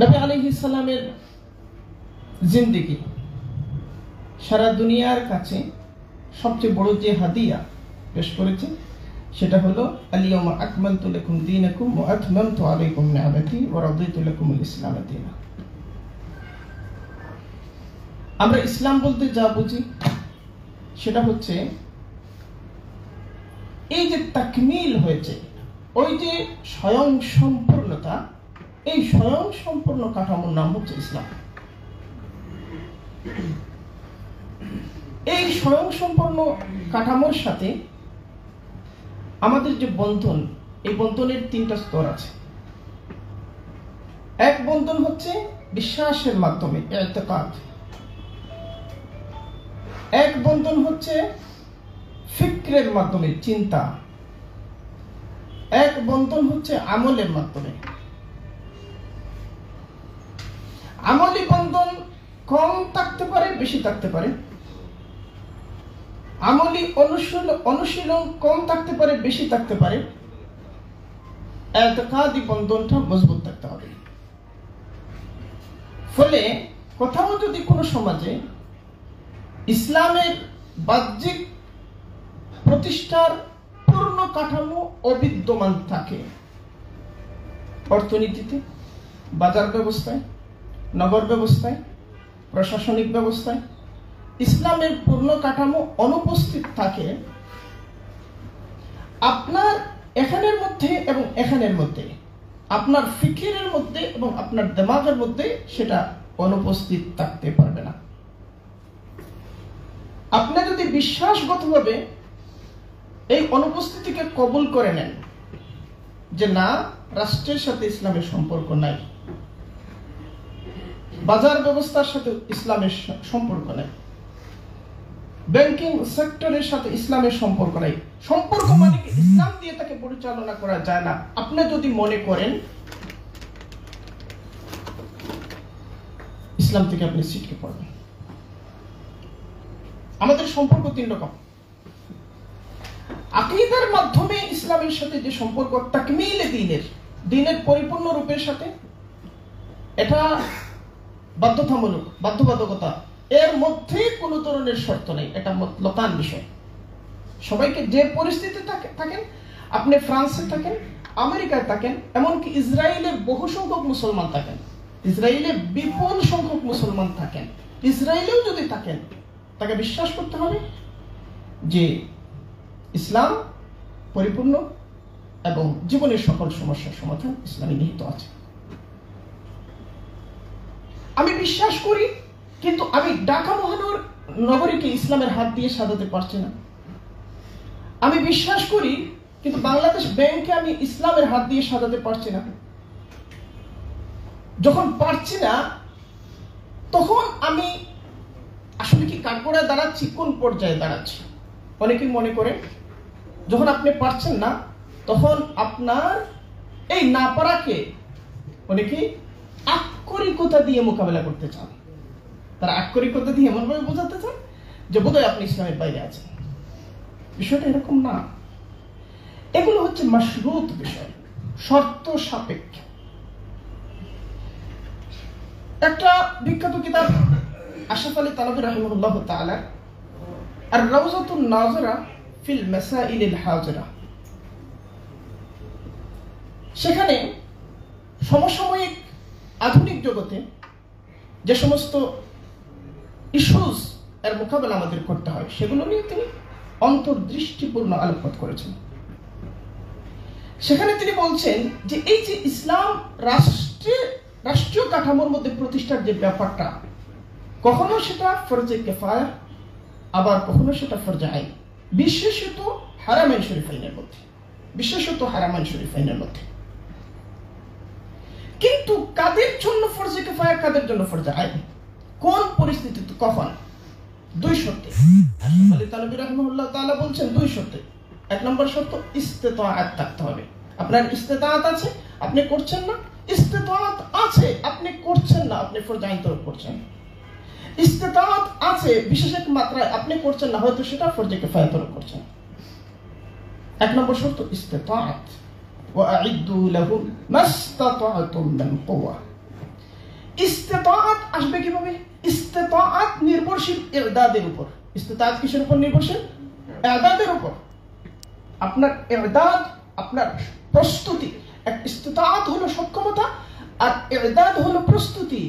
নবী আলাইহিস সালামের জিন্দেগি সারা দুনিয়ার কাছে সবচেয়ে বড় যে হাদিয়া পেশ করেছে সেটা হলো আল-ইয়াওমা আকমালতু লাকুম দীনাকুম ওয়া আতমামতু আলাইকুম নি'মাতি ওয়া রাদিতু লাকুমুল ইসলাম দীনা। আমরা ইসলাম বলতে যা বুঝি সেটা হচ্ছে এই যে তাকমিল হয়েছে, ওই যে স্বয়ং সম্পূর্ণতা, এই স্বয়ং সম্পূর্ণ কাঠামোর নাম হচ্ছে ইসলাম। এই স্বয়ং সম্পূর্ণ কাঠামোর সাথে আমাদের যে বন্ধন, এই বন্ধনের তিনটা স্তর আছে। এক বন্ধন হচ্ছে বিশ্বাসের মাধ্যমে ইতিকাদ, এক বন্ধন হচ্ছে ফিক্রের মাধ্যমে চিন্তা, এক বন্ধন হচ্ছে আমলের মাধ্যমে। আমলি বন্ধন কম থাকতে পারে, বেশি থাকতে পারে। আমলি অনুশীলন কম থাকতে পারে, বেশি থাকতে পারে। ইতিকাদি বন্ধনটা মজবুত থাকতে হবে। ফলে কোথাও যদি কোনো সমাজে ইসলামের বাহ্যিক প্রতিষ্ঠার পূর্ণ কাঠামো অবিদ্যমান থাকে, অর্থনীতিতে, বাজার ব্যবস্থায়, নগর ব্যবস্থায়, প্রশাসনিক ব্যবস্থায় ইসলামের পূর্ণ কাঠামো অনুপস্থিত থাকে, আপনার এখানের মধ্যে এবং এখানের মধ্যে, আপনার ফিকিরের মধ্যে এবং আপনার দিমাগের মধ্যে সেটা অনুপস্থিত থাকতে পারবে না। আপনি যদি বিশ্বাসগতভাবে এই অনুপস্থিতিকে কবুল করে নেন যে না, রাষ্ট্রের সাথে ইসলামের সম্পর্ক নাই, বাজার ব্যবস্থার সাথে ইসলামের সম্পর্ক নাই, ব্যাংকিং সেক্টরের সাথে ইসলামের সম্পর্ক নাই, সম্পর্ক মানে কি ইসলাম দিয়ে তাকে পরিচালনা করা যায় না, আপনি যদি মনে করেন, ইসলাম থেকে আপনি ছিটকে পড়বেন। আমাদের সম্পর্ক তিন রকম। আকীদার মাধ্যমে ইসলামের সাথে যে সম্পর্ক, তাকমিল দ্বীনের পরিপূর্ণ রূপের সাথে, এটা বাধ্যতামূলক, বাধ্যবাধকতা, এর মধ্যে কোনো ধরনের শর্ত নেই, এটা মতলকান বিষয়। সবাইকে যে পরিস্থিতি থাকেন, আপনি ফ্রান্সে থাকেন, আমেরিকায় থাকেন, এমনকি ইসরায়েলের বহু সংখ্যক মুসলমান থাকেন, ইসরায়েলে বিপুল সংখ্যক মুসলমান থাকেন, ইসরায়েলেও যদি থাকেন, তাকে বিশ্বাস করতে হবে যে ইসলাম পরিপূর্ণ এবং জীবনের সকল সমস্যার সমাধান ইসলামে নিহিত আছে। আমি বিশ্বাস করি, কিন্তু আমি ঢাকা মহানগরীকে ইসলামের হাত দিয়ে সাজাতে পারছি না। আমি বিশ্বাস করি, কিন্তু বাংলাদেশ ব্যাংকে আমি ইসলামের হাত দিয়ে সাজাতে পারছি না। যখন পারছি না, তখন আমি আসলে কি কাঠগড়ায় দাঁড়াচ্ছি, কোন পর্যায়ে দাঁড়াচ্ছি? অনেকেই মনে করে যখন আপনি পারছেন না, তখন আপনার এই না পারাকে অনেকেই আক্ষরিকতা দিয়ে মোকাবেলা করতে চান। তারা আক্ষরিকতা দিয়ে এমনভাবে বোঝাতে চান যে বোধহয় আপনি ইসলামের বাইরে আছেন। বিষয়টা এরকম না। এগুলো হচ্ছে মাশরুত বিষয়, শর্ত সাপেক্ষ। একটা বিখ্যাত কিতাব আশরাফ আলী থানভী রাহিমাহুল্লাহ তাআলা আর-রাওযাতুন নাযিরা ফিল মাসাইলিল হাজিরা, সেখানে সমসাময়িক আধুনিক জগতে যে সমস্ত ইস্যুস এর মোকাবেলা আমাদের করতে হয়, সেগুলো নিয়ে তিনি অন্তর্দৃষ্টিপূর্ণ আলোকপাত করেছেন। সেখানে তিনি বলছেন যে এই যে ইসলাম রাষ্ট্রীয় কাঠামোর মধ্যে প্রতিষ্ঠার যে ব্যাপারটা, কখনো সেটা ফরজে কিফায়া, আবার কখনো সেটা ফরজে আইন, বিশেষত হারামাইন শরীফাইনের মধ্যে। কিন্তু কাদের জন্য ফরজে কিফায়া, কাদের জন্য ফরজে আইন, কোন পরিস্থিতিতে, কখন? দুই শর্তে। আশরাফ আলী থানভী রাহিমাহুল্লাহ তাআলা বলছেন দুই শর্তে। এক নম্বর শর্ত, ইস্তেতাআত থাকতে হবে। আপনার ইস্তেতাআত আছে, আপনি করছেন না। ইস্তেতাআত আছে, আপনি করছেন না, আপনি ফরজ আইন তরক করছেন। ইস্তেতাআত আছে বিশেষ এক মাত্রায়, আপনি করছেন না, হয়তো সেটা ফরজে কিফায়া তরক করছেন। এক নম্বর শর্ত ইস্তেতাআত। ওয়া আ'ইদ্দু লাহুম মাসতাতা'তুম মিন কুওয়া। ইস্তেতাআত আসবে কিভাবে? ইস্তেতাআত নির্ভরশীল ইরদাদের উপর। ইস্তেতাআত কিসের উপর নির্ভরশীল? ইরদাদের উপর। আপনার ইরদাদ, আপনার প্রস্তুতি। ইস্তেতাআত হলো সক্ষমতা, আর ইরদাদ হলো প্রস্তুতি।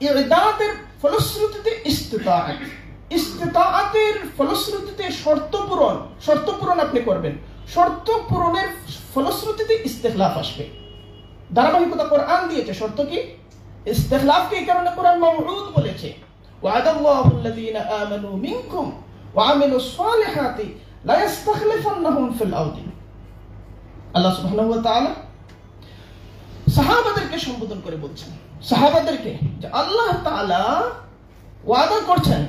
ইরদাদের ফলশ্রুতিতে ইস্তেতাআত, ইস্তেতাআতের ফলশ্রুতিতে শর্ত পূরণ আপনি করবেন। শর্ত পূরণের ফলশ্রুতিতে ইস্তেখলাফ আসবে। ধারাবাহিকতা কোরআন দিয়েছে। শর্ত কি? ইস্তেখলাফকে এই কারণে কোরআন মাউউদ বলেছে, ওয়া'দাল্লাহু আল্লাযীনা আমানু মিনকুম ওয়া আমিলুস সালিহাতি লা ইস্তাখলিফান্নাহুম ফিল আরদি। আল্লাহ সুবহানাহু ওয়া তাআলা সাহাবাদেরকে সম্বোধন করে বলছেন, সাহাবাদেরকে, যে আল্লাহ তাআলা ওয়াদা করছেন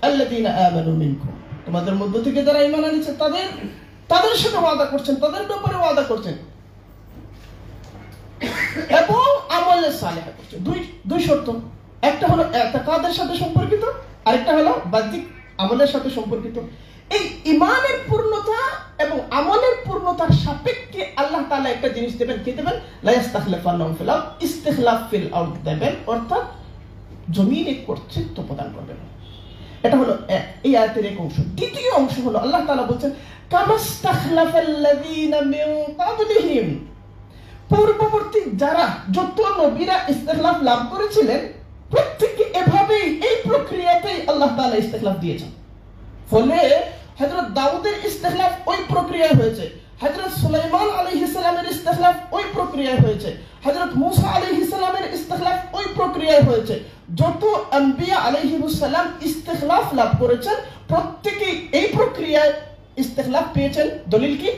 আল্লাযীনা আমানু মিনকুম, তোমাদের মধ্য থেকে যারা ঈমান এনেছে তাদের সাথে ওয়াদা করছেন, তাদের ব্যাপারে ওয়াদা করছেন, এবং আমলে সালেহ করছেন। দুই শর্ত। একটা হলো ইতিকাদের সাথে সম্পর্কিত, আরেকটা হলো বাহ্যিক আমলের সাথে সম্পর্কিত। এই ঈমানের পূর্ণতা এবং আমলের পূর্ণতার সাপেক্ষে আল্লাহ তাআলা একটা জিনিস দেবেন। কি দেবেন? লা ইস্তাখলিফান্নাহুম ফিল আরদ, ইস্তিখলাফ ফিল আরদ দেবেন, অর্থাৎ জমিনে কর্তৃত্ব প্রদান করবেন। এটা হলো এই আয়াতের এক অংশ। দ্বিতীয় অংশ হলো আল্লাহ তাআলা বলছেন, কামাস্তাখলাফাল্লাযীনা মিন ক্বাবলিহিম, পূর্ববর্তী যারা যত নবীরা ইস্তিখলাফ লাভ করেছিলেন, প্রত্যেককে এভাবেই, এই প্রক্রিয়াতেই আল্লাহ তাআলা ইস্তিখলাফ দিয়েছেন। ফলে হযরত দাউদের ইস্তিখলাফ ওই প্রক্রিয়ায় হয়েছে, হযরত সুলাইমান আলাইহিস সালামের ইস্তিখলাফ ওই প্রক্রিয়ায় হয়েছে, হযরত মূসা আলাইহিস সালামের ইস্তিখলাফ ওই প্রক্রিয়ায় হয়েছে। যত আম্বিয়া আলাইহিমুস সালাম ইস্তিখলাফ লাভ করেছেন, প্রত্যেকেই এই প্রক্রিয়ায় ইস্তিখলাফ পেয়েছেন। দলিল কি?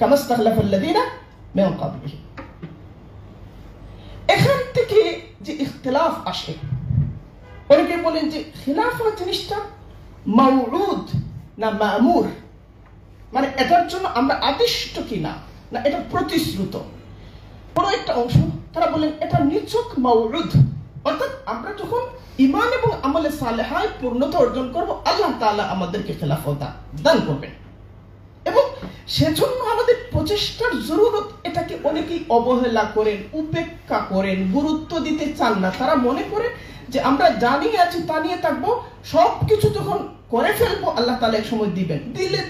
কামাস্তাখলাফাল্লাযীনা মিন ক্বাবলিহিম। এখান থেকে যে ইখতিলাফ আসে, অনেকে বলেন যে খিলাফা জিনিসটা মাউউদ না মামুর, মানে এটার জন্য আমরা আদিষ্ট কিনা, না এটা প্রতিশ্রুত। বড় একটা অংশ তারা বলেন এটা নিছক মাউউদ, অর্থাৎ আমরা যখন ঈমান এবং আমলে সালেহায় পূর্ণতা অর্জন করব, আল্লাহ তাআলা আমাদেরকে খেলাফত দান করবেন, এবং সেজন্য আমাদের প্রচেষ্টার জরুরত। এটাকে অনেকেই অবহেলা করেন, উপেক্ষা করেন, গুরুত্ব দিতে চান না। তারা মনে করেন যে আমরা জানি আছি, তা নিয়ে থাকবো, সবকিছু যখন করে ফেলবো আল্লাহ তাআলা এক সময় দিবেন,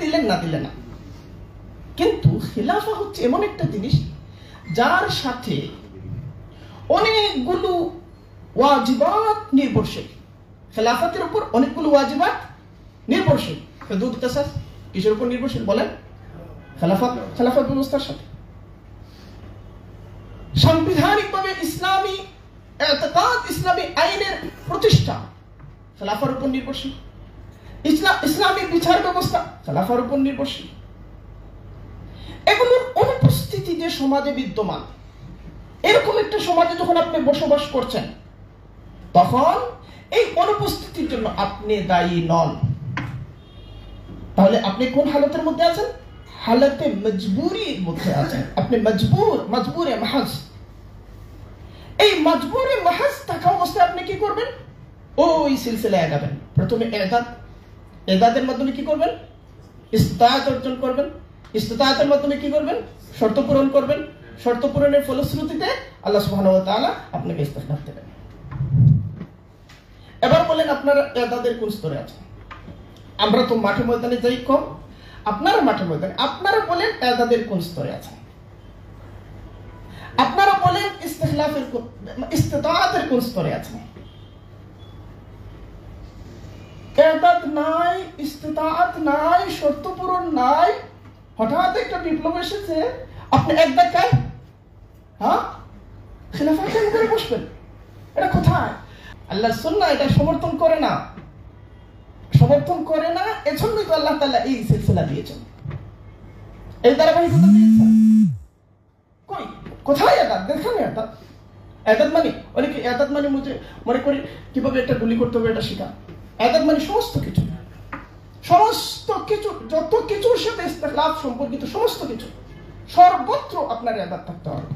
দিলেন, না দিলে না। কিন্তু খিলাফা হচ্ছে এমন একটা জিনিস যার সাথে অনেকগুলো ওয়াজিবাত নির্ভরশীল। খেলাফতের উপর অনেকগুলো ওয়াজিবাত নির্ভরশীল। হুদুদ কিসাস কিসের উপর নির্ভরশীল বলেন? খেলাফত ব্যবস্থার সাথে। সাংবিধানিকভাবে ইসলামী ইতিকাদ, ইসলামী আইনের প্রতিষ্ঠা খেলাফার উপর নির্ভরশীল। ইসলামী বিচার ব্যবস্থা খেলাফার উপর নির্ভরশীল। এগুলোর অনুপস্থিতি যে সমাজে বিদ্যমান, এরকম একটা সমাজে যখন আপনি বসবাস করছেন, তখন এই অনুপস্থিতির জন্য আপনি দায়ী নন। তাহলে আপনি কোন হালতের মধ্যে আছেন? হালতে মজবুরির মধ্যে আছেন। আপনি মজবুরে মাহাজ। এই মজবুরে মাহাজ থাকা অবস্থায় আপনি কি করবেন? ওই সিলসিলায় আগাবেন। প্রথমে এদাদের মাধ্যমে কি করবেন? ইস্তিতাআত অর্জন করবেন। ইস্তিতাআতের মাধ্যমে কি করবেন? শর্ত পূরণ করবেন। শর্ত পূরণের ফলশ্রুতিতে আল্লাহ সুবহানাহু ওয়া তাআলা আপনাকে ইস্তিখলাফ দেবেন। এবার বলেন আপনারা এদাদের কোন স্তরে আছেন? আমরা তো মাঠে ময়দানে যাই কম, আপনারা মাঠে ময়দানে। আপনারা বলেন এদাদের কোন স্তরে আছেন? আপনারা বলেন ইস্তিতাআতের কোন স্তরে আছেন? এদাদ নাই, ইস্তিতাআত নাই, শর্ত পূরণ নাই। হঠাৎ একটা বিপ্লব এসেছে, আপনি এক ধাক্কায় খিলাফা কায়েম করে বসবেন। এটা কোথায়? আল্লাহর সুন্নাহ এটা সমর্থন করে না। এজন্যই তো আল্লাহ তাআলা এই সিলসিলা দিয়েছেন, এই ধারাবাহিকতা দিয়েছেন। কোথায় এদাদ? দেখেন এদাদ মানে, অনেকে এদাদ মানে মনে করি কিভাবে একটা গুলি করতে হবে এটা শেখা। এদাদ মানে সমস্ত কিছু, যত কিছুর সাথে ইস্তিখলাফ সম্পর্কিত সমস্ত কিছু, সর্বত্র আপনার এদাদ থাকতে হবে।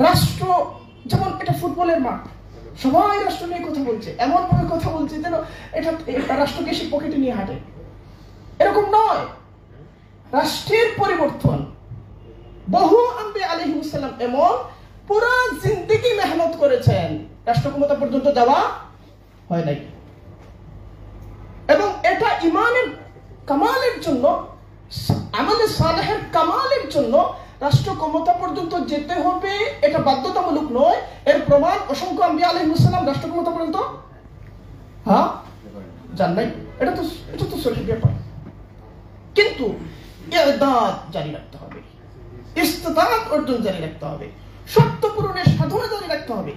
রাষ্ট্র যেমন এটা ফুটবলের মাঠ, সবাই রাষ্ট্র নিয়ে কথা বলছে, এমন ভাবে কথা বলছে যেন এটা রাষ্ট্রকে সে পকেটে নিয়ে হাঁটে। এরকম নয়। রাষ্ট্রের পরিবর্তন, বহু আম্বিয়া আলাইহিস সালাম এমন পুরো জিন্দেগি মেহনত করেছেন, রাষ্ট্র ক্ষমতা পর্যন্ত যাওয়া হয় নাই। এবং এটা ইমানের কামালের জন্য, আমাদের সালেহের কামালের জন্য রাষ্ট্র ক্ষমতা পর্যন্ত যেতে হবে, এটা বাধ্যতামূলক নয়। এর প্রমাণ অসংখ্য আম্বিয়া আলাইহিস সালাম রাষ্ট্র ক্ষমতা পর্যন্ত যান নাই। এটা তো সঠিক ব্যাপার। কিন্তু ইরদাদ জারি রাখতে হবে, ইস্তিতাআত অর্জন জারি রাখতে হবে, সত্য পূরণের সাধনা জারি রাখতে হবে।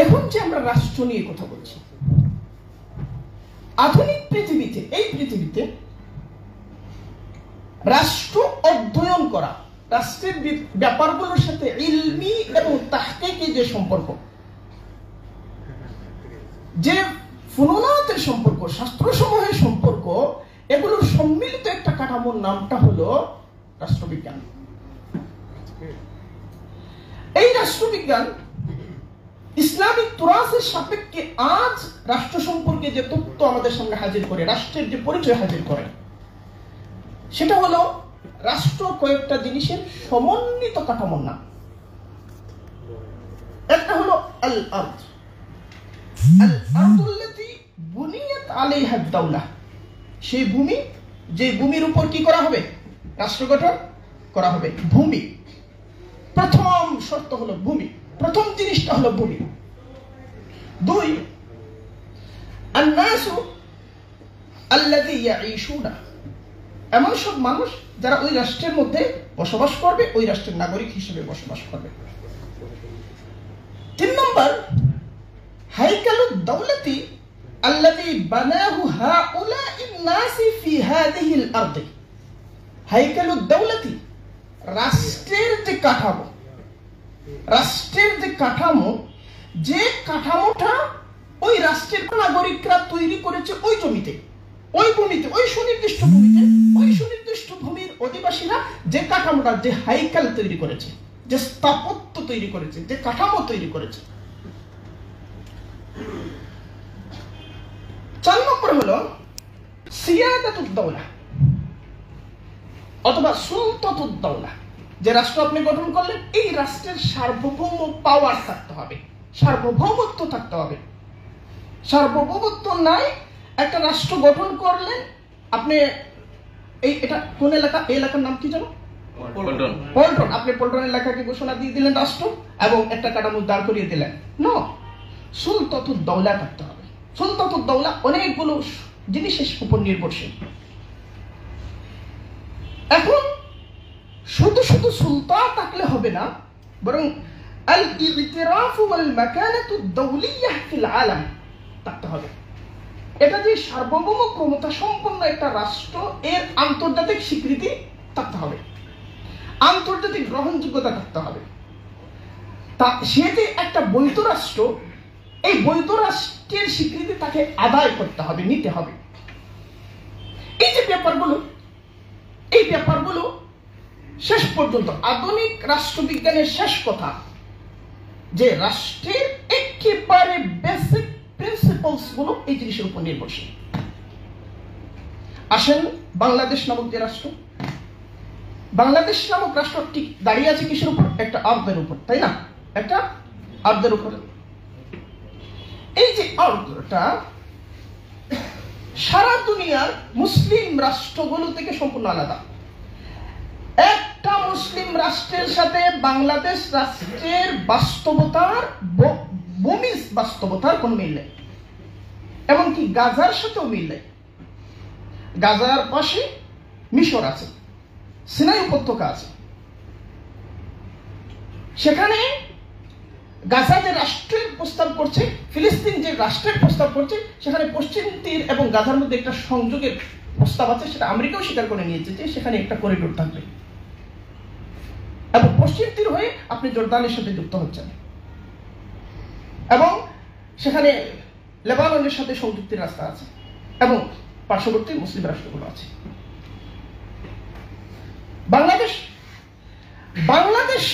এখন যে আমরা রাষ্ট্র নিয়ে কথা বলছি, আধুনিক পৃথিবীতে, এই পৃথিবীতে রাষ্ট্র অধ্যয়ন করা, রাষ্ট্রের ব্যাপারগুলোর সাথে ইলমি এবং তাহকিকি যে সম্পর্ক, যে ফুনুনাতের সম্পর্ক, শাস্ত্রসমূহের সম্পর্ক, এগুলোর সম্মিলিত একটা কাঠামোর নামটা হলো রাষ্ট্রবিজ্ঞান। এই রাষ্ট্রবিজ্ঞান ইসলামিক তুরাসের সাপেক্ষে আজ রাষ্ট্র সম্পর্কে যে তথ্য আমাদের সামনে হাজির করে, রাষ্ট্রের যে পরিচয় হাজির করে, সেটা হলো রাষ্ট্র কয়েকটা জিনিসের সমন্বিত কাঠামোর নাম। একটা হলো আল আরদ, আল আরদুল্লাতী বুনিয়াত আলাইহা আদ-দাওলা, সেই ভূমি, যে ভূমির উপর কি করা হবে, রাষ্ট্র গঠন করা হবে। ভূমি, প্রথম শর্ত হলো ভূমি, প্রথম জিনিসটা হলো ভূমি। দুই, আন-নাসু আল্লাযী ইয়াঈশুনা, এমন সব মানুষ যারা ওই রাষ্ট্রের মধ্যে বসবাস করবে, ওই রাষ্ট্রের নাগরিক হিসেবে বসবাস করবে। তিন নম্বর, হাইকালুদ দাওলাতি আল্লাযী বানাহু হাউলাইন নাসি ফি হাযিহিল আরদি। হাইকালুদ দাওলাতি, রাষ্ট্রের যে কাঠামো, রাষ্ট্রের যে কাঠামো, যে কাঠামোটা ওই রাষ্ট্রের নাগরিকরা তৈরি করেছে ওই জমিতে, ওই ভূমিতে, ওই সুনির্দিষ্ট ভূমিতে, ওই সুনির্দিষ্ট ভূমির অধিবাসীরা যে কাঠামোটা, যে হাইকাল তৈরি করেছে, যে স্থাপত্য তৈরি করেছে, যে কাঠামো তৈরি করেছে। 4 নম্বর হলো সিয়াদাতুদ দাওলা অথবা সুলতাতুদ দাওলা। যে রাষ্ট্র আপনি গঠন করলেন, এই রাষ্ট্রের সার্বভৌম পাওয়ার থাকতে হবে, সার্বভৌমত্ব থাকতে হবে। সার্বভৌমত্ব নাই, একটা রাষ্ট্র গঠন করলেন আপনি, এটা কোন এলাকা, এই এলাকার নাম কি জানো? পল্টন। আপনি পল্টন এলাকাকে ঘোষণা দিয়ে দিলেন রাষ্ট্র এবং একটা কাঠামো দাঁড় করিয়ে দিলেন। না, সুলতাতুদ দাওলা থাকতে হবে। সুলতাতুদ দাওলা অনেকগুলো জিনিসের উপর নির্ভরশীল। এখন শুধু শুধু সুলতান থাকলে হবে না, বরং আল ইতিরাফ ওয়াল মাকানাতুদ দাওলিয়াহ ফিল আলাম থাকতে হবে। এটা যে সার্বভৌম ক্ষমতা সম্পন্ন একটা রাষ্ট্র, এর আন্তর্জাতিক স্বীকৃতি থাকতে হবে, আন্তর্জাতিক গ্রহণযোগ্যতা থাকতে হবে। তা সে যে একটা বৈধ রাষ্ট্র, এই বৈধ রাষ্ট্রের স্বীকৃতি তাকে আদায় করতে হবে, নিতে হবে। এই যে ব্যাপারগুলো, এই ব্যাপারগুলো শেষ পর্যন্ত আধুনিক রাষ্ট্রবিজ্ঞানের শেষ কথা, যে রাষ্ট্রের একেবারে বেসিক প্রিন্সিপালস গুলো এই জিনিসের উপর নির্ভরশীল। আসেন বাংলাদেশ নামক যে রাষ্ট্র, বাংলাদেশ নামক রাষ্ট্র ঠিক দাঁড়িয়ে আছে কিসের উপর? একটা আর্দের উপর, তাই না? একটা আর্দের উপর। এই যে আর্দটা সারা দুনিয়ার মুসলিম রাষ্ট্রগুলো থেকে সম্পূর্ণ আলাদা। একটা মুসলিম রাষ্ট্রের সাথে বাংলাদেশ রাষ্ট্রের বাস্তবতার, ভূমি বাস্তবতার কোন মিল নেই। এমনকি গাজার সাথেও মিল নেই। গাজার পাশে মিশর আছে, সিনাই উপত্যকা আছে, সেখানে গাজা যে রাষ্ট্রের প্রস্তাব করছে, ফিলিস্তিন যে রাষ্ট্রের প্রস্তাব করছে, সেখানে পশ্চিম তীর এবং গাজার মধ্যে একটা সংযোগের প্রস্তাব আছে। সেটা আমেরিকাও স্বীকার করে নিয়েছে যে সেখানে একটা করিডোর থাকবে এবং পশ্চিম তীর হয়ে আপনি জর্দানের সাথে যুক্ত হচ্ছেন এবং সেখানে লেবাননের সাথে সংযুক্তির রাস্তা আছে এবং পার্শ্ববর্তী মুসলিম রাষ্ট্রগুলো আছে। বাংলাদেশ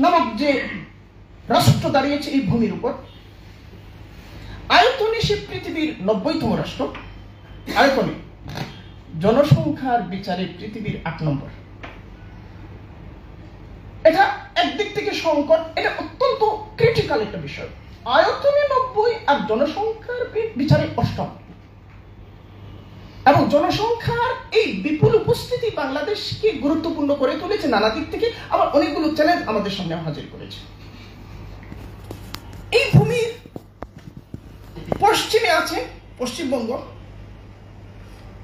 নামক যে রাষ্ট্র দাঁড়িয়েছে এই ভূমির উপর, আয়তনে সে পৃথিবীর 90তম রাষ্ট্র, আয়তনে, জনসংখ্যার বিচারে পৃথিবীর 8 নম্বর। থেকে সংকট, এটা অত্যন্ত ক্রিটিক্যাল একটা বিষয়। আয়তনে 90 আর জনসংখ্যার বিচারে 8ম, এবং জনসংখ্যার এই বিপুল উপস্থিতি বাংলাদেশকে গুরুত্বপূর্ণ করে তুলেছে নানা দিক থেকে, আবার অনেকগুলো চ্যালেঞ্জ আমাদের সামনে হাজির করেছে। এই ভূমির পশ্চিমে আছে পশ্চিমবঙ্গ,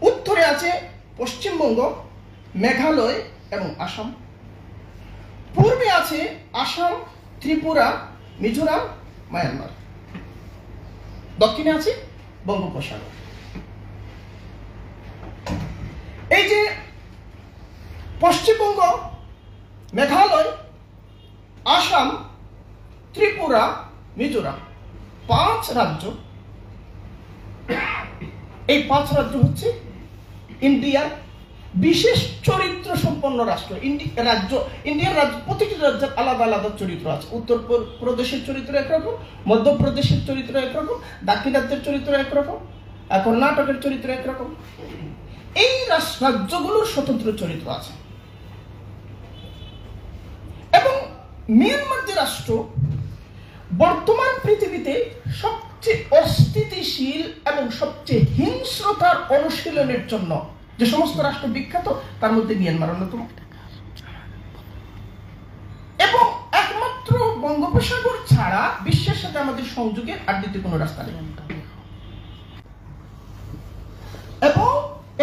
উত্তরে আছে পশ্চিমবঙ্গ, মেঘালয় এবং আসাম, পূর্বে আছে আসাম, ত্রিপুরা, মিজোরাম, মায়ানমার, দক্ষিণে আছে বঙ্গোপসাগর। এই যে পশ্চিমবঙ্গ, মেঘালয়, আসাম, ত্রিপুরা, মিজোরাম, 5 রাজ্য, এই 5 রাজ্য হচ্ছে ইন্ডিয়ার বিশেষ চরিত্র সম্পন্ন রাষ্ট্র। ইন্ডিয়ার রাজ্য, প্রতিটি রাজ্যের আলাদা আলাদা চরিত্র আছে। উত্তর প্রদেশের চরিত্র একরকম, মধ্যপ্রদেশের চরিত্র একরকম, দাক্ষিণাত্যের চরিত্র একরকম, কর্ণাটকের চরিত্র একরকম। এই রাজ্যগুলোর স্বতন্ত্র চরিত্র আছে। এবং মিয়ানমার যে রাষ্ট্র, বর্তমান পৃথিবীতে সবচেয়ে অস্থিতিশীল এবং সবচেয়ে হিংস্রতার অনুশীলনের জন্য যে সমস্ত রাষ্ট্র বিখ্যাত, তার মধ্যে মিয়ানমার অন্যতম। এবং একমাত্র বঙ্গোপসাগর ছাড়া বিশ্বের সাথে আমাদের সংযোগের আর দ্বিতীয় কোনো রাস্তা নেই। এবং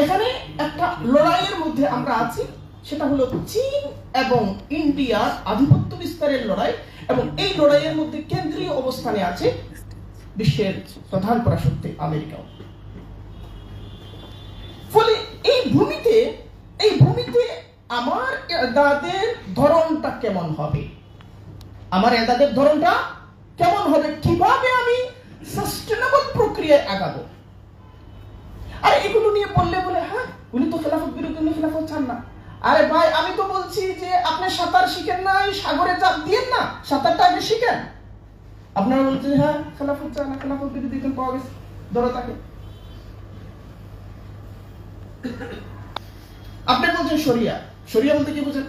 এখানে একটা লড়াইয়ের মধ্যে আমরা আছি, সেটা হলো চীন এবং ইন্ডিয়ার আধিপত্য বিস্তারের লড়াই। এবং এই লড়াইয়ের মধ্যে কেন্দ্রীয় অবস্থানে আছে বিশ্বের প্রধান পরাশক্তি আমেরিকাও। ফলে এই ভূমিতে আমার এদাদের ধরনটা কেমন হবে, কিভাবে আমি সাস্টেনেবল প্রক্রিয়ায় আগাবো। আর এগুলো নিয়ে বলে হ্যাঁ উনি তো খেলাফত বিরোধী, উনি খেলাফত চান না। আরে ভাই, আমি তো বলছি যে আপনি সাঁতার শিখেন নাই, সাগরে চাপ দিয়েন না, সাঁতারটা আগে শিখেন। আপনারা বলছেন হ্যাঁ খেলাফত চান না, খেলাফত বিরোধী পাওয়া গেছে, ধরো তাকে। আপনি বলছেন শরিয়া বলতে কি বুঝেন?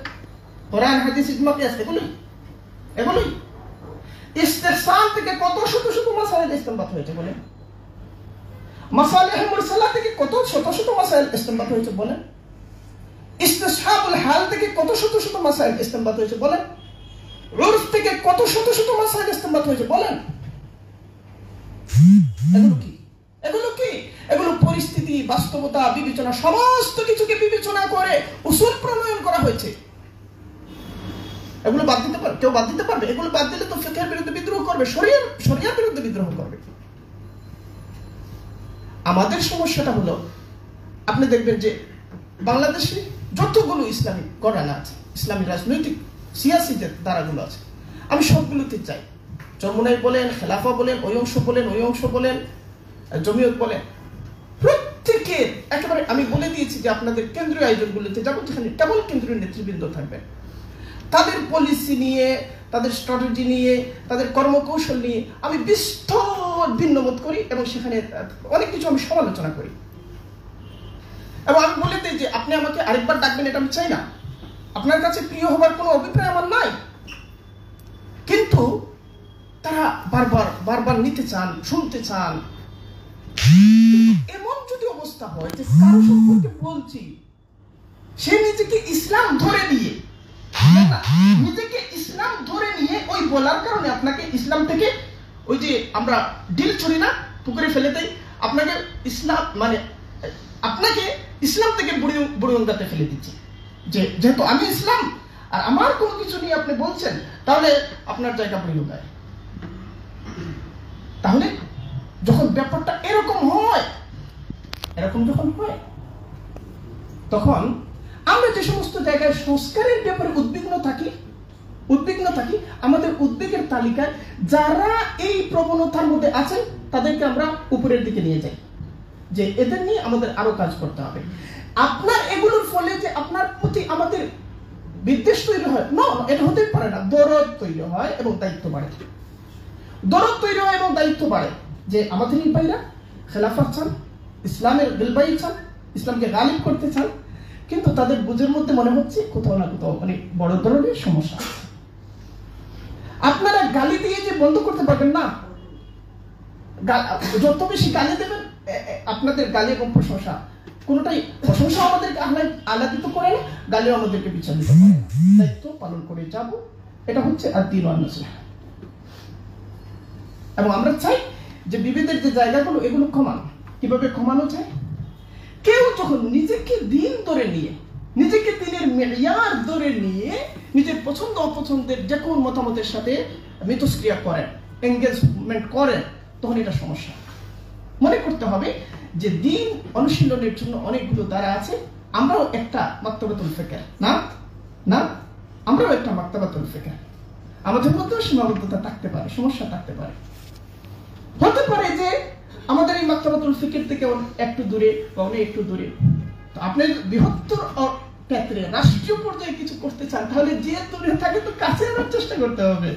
কোরআন, হাদিস, ইজমা, কিয়াস, এগুলোই। ইস্তেহসান থেকে কত শত শত মাসাইল ইস্তেমবাত হয়েছে বলেন? মাসালিহ মুরসালা থেকে কত শত শত মাসাইল ইস্তেমবাত হয়েছে বলেন? ইস্তিসহাবুল হাল থেকে কত শত শত মাসাইল ইস্তেমবাত হয়েছে বলেন? উরফ থেকে কত শত শত মাসাইল ইস্তেমবাত হয়েছে বলেন? এগুলো পরিস্থিতি, বাস্তবতা, বিবেচনা, সমস্ত কিছুকে বিবেচনা করে উসুল প্রণয়ন করা হয়েছে। এগুলো বাদ দিতে পারবে? কেউ বাদ দিতে পারবে? এগুলো বাদ দিলে তো ফিকহের বিরুদ্ধে বিদ্রোহ করবে, শরিয়ার বিরুদ্ধে বিদ্রোহ করবে। আমাদের সমস্যাটা হলো, আপনি দেখবেন যে বাংলাদেশে যতগুলো ইসলামিক ঘরানা আছে, ইসলামী রাজনৈতিক সিয়াসিদের ধারাগুলো আছে, আমি সবগুলোতে চাই। চরমোনাই বলেন, খেলাফা বলেন, ওই অংশ বলেন, জমিয়ত বলেন, প্রত্যেকের একেবারে আমি বলে দিয়েছি যে আপনাদের কেন্দ্রীয় আয়োজনগুলোতে যাব, যেখানে কেবল কেন্দ্রীয় নেতৃবৃন্দ থাকবেন, তাদের পলিসি নিয়ে, তাদের স্ট্র্যাটেজি নিয়ে, তাদের কর্মকৌশল নিয়ে আমি বিস্তর ভিন্নমত করি এবং সেখানে অনেক কিছু আমি সমালোচনা করি। এবং আমি বলে দিই যে আপনি আমাকে আরেকবার ডাকবেন, এটা আমি চাই না। আপনার কাছে প্রিয় হবার কোনো অভিপ্রায় আমার নাই, কিন্তু তারা বারবার নিতে চান, শুনতে চান। এমন যদি অবস্থা হয় যে কারো সম্পর্কে বলছি, সে নিজেকে ইসলাম ধরে নিয়ে ওই বলার কারণে আপনাকে ইসলাম থেকে, ওই যে আমরা ডিল ছড়ি না, পুকুরে ফেলে দেই, আপনাকে ইসলাম থেকে বুড়িগঙ্গাতে ফেলে দিচ্ছি, যেহেতু আমি ইসলাম আর আমার কোনো কিছু নিয়ে আপনি বলছেন, তাহলে আপনার জায়গা বুড়িগঙ্গায়। তাহলে যখন ব্যাপারটা এরকম যখন হয়, তখন আমরা যে সমস্ত জায়গায় সংস্কারের ব্যাপারে উদ্বিগ্ন থাকি, আমাদের উদ্বেগের তালিকায় যারা এই প্রবণতার মধ্যে আছেন তাদেরকে আমরা উপরের দিকে নিয়ে যাই, যে এদের নিয়ে আমাদের আরো কাজ করতে হবে। আপনার এগুলোর ফলে যে আপনার প্রতি আমাদের বিদ্বেষ তৈরি হয় না, এটা হতেই পারে না। দরদ তৈরি হয় এবং দায়িত্ব বাড়ে, যে আমাদের এই ভাইরা খেলাফত চান, ইসলামের দিলবাই চান, ইসলামকে গালিব করতে চান, কিন্তু তাদের বুঝের মধ্যে মনে হচ্ছে কোথাও না কোথাও অনেক বড় ধরনের সমস্যা আছে। আপনারা গালি দিয়ে যে বন্ধ করতে পারবেন না, যত বেশি গালি দেবেন, আপনাদের গালি এবং প্রশংসা কোনটাই, প্রশংসা আমাদেরকে আহ্লাদিত করে না, গালিও আমাদেরকে বিচলিত করে না। দায়িত্ব পালন করে যাব, এটা হচ্ছে আদ-দীন ওয়ান নাসিহা। এবং আমরা চাই যে বিভেদের যে জায়গাগুলো এগুলো কমানো। কিভাবে কমানো যায়? কেউ যখন নিজেকে দিন ধরে নিয়ে, নিজেকে দিনের মেয়ার ধরে নিয়ে নিজের পছন্দ অপছন্দের যে কোন মতামতের সাথে মিথস্ক্রিয়া করেন, এঙ্গেজমেন্ট করেন, তখন এটা সমস্যা। মনে করতে হবে যে দিন অনুশীলনের জন্য অনেকগুলো দ্বারা আছে। আমরাও একটা মাকতাবাতুল ফিকর, না না আমরাও একটা মাকতাবাতুল ফিকর। আমাদের মধ্যেও সীমাবদ্ধতা থাকতে পারে, সমস্যা থাকতে পারে। হতে পারে যে আমাদের এই মাকতাবাতুল ফিকর থেকে একটু দূরে বা অনেক একটু দূরে। তো আপনি বৃহত্তর ক্ষেত্রে রাষ্ট্রীয় পর্যায়ে কিছু করতে চান, তাহলে যে দূরে থাকে তো কাছে আনার চেষ্টা করতে হবে।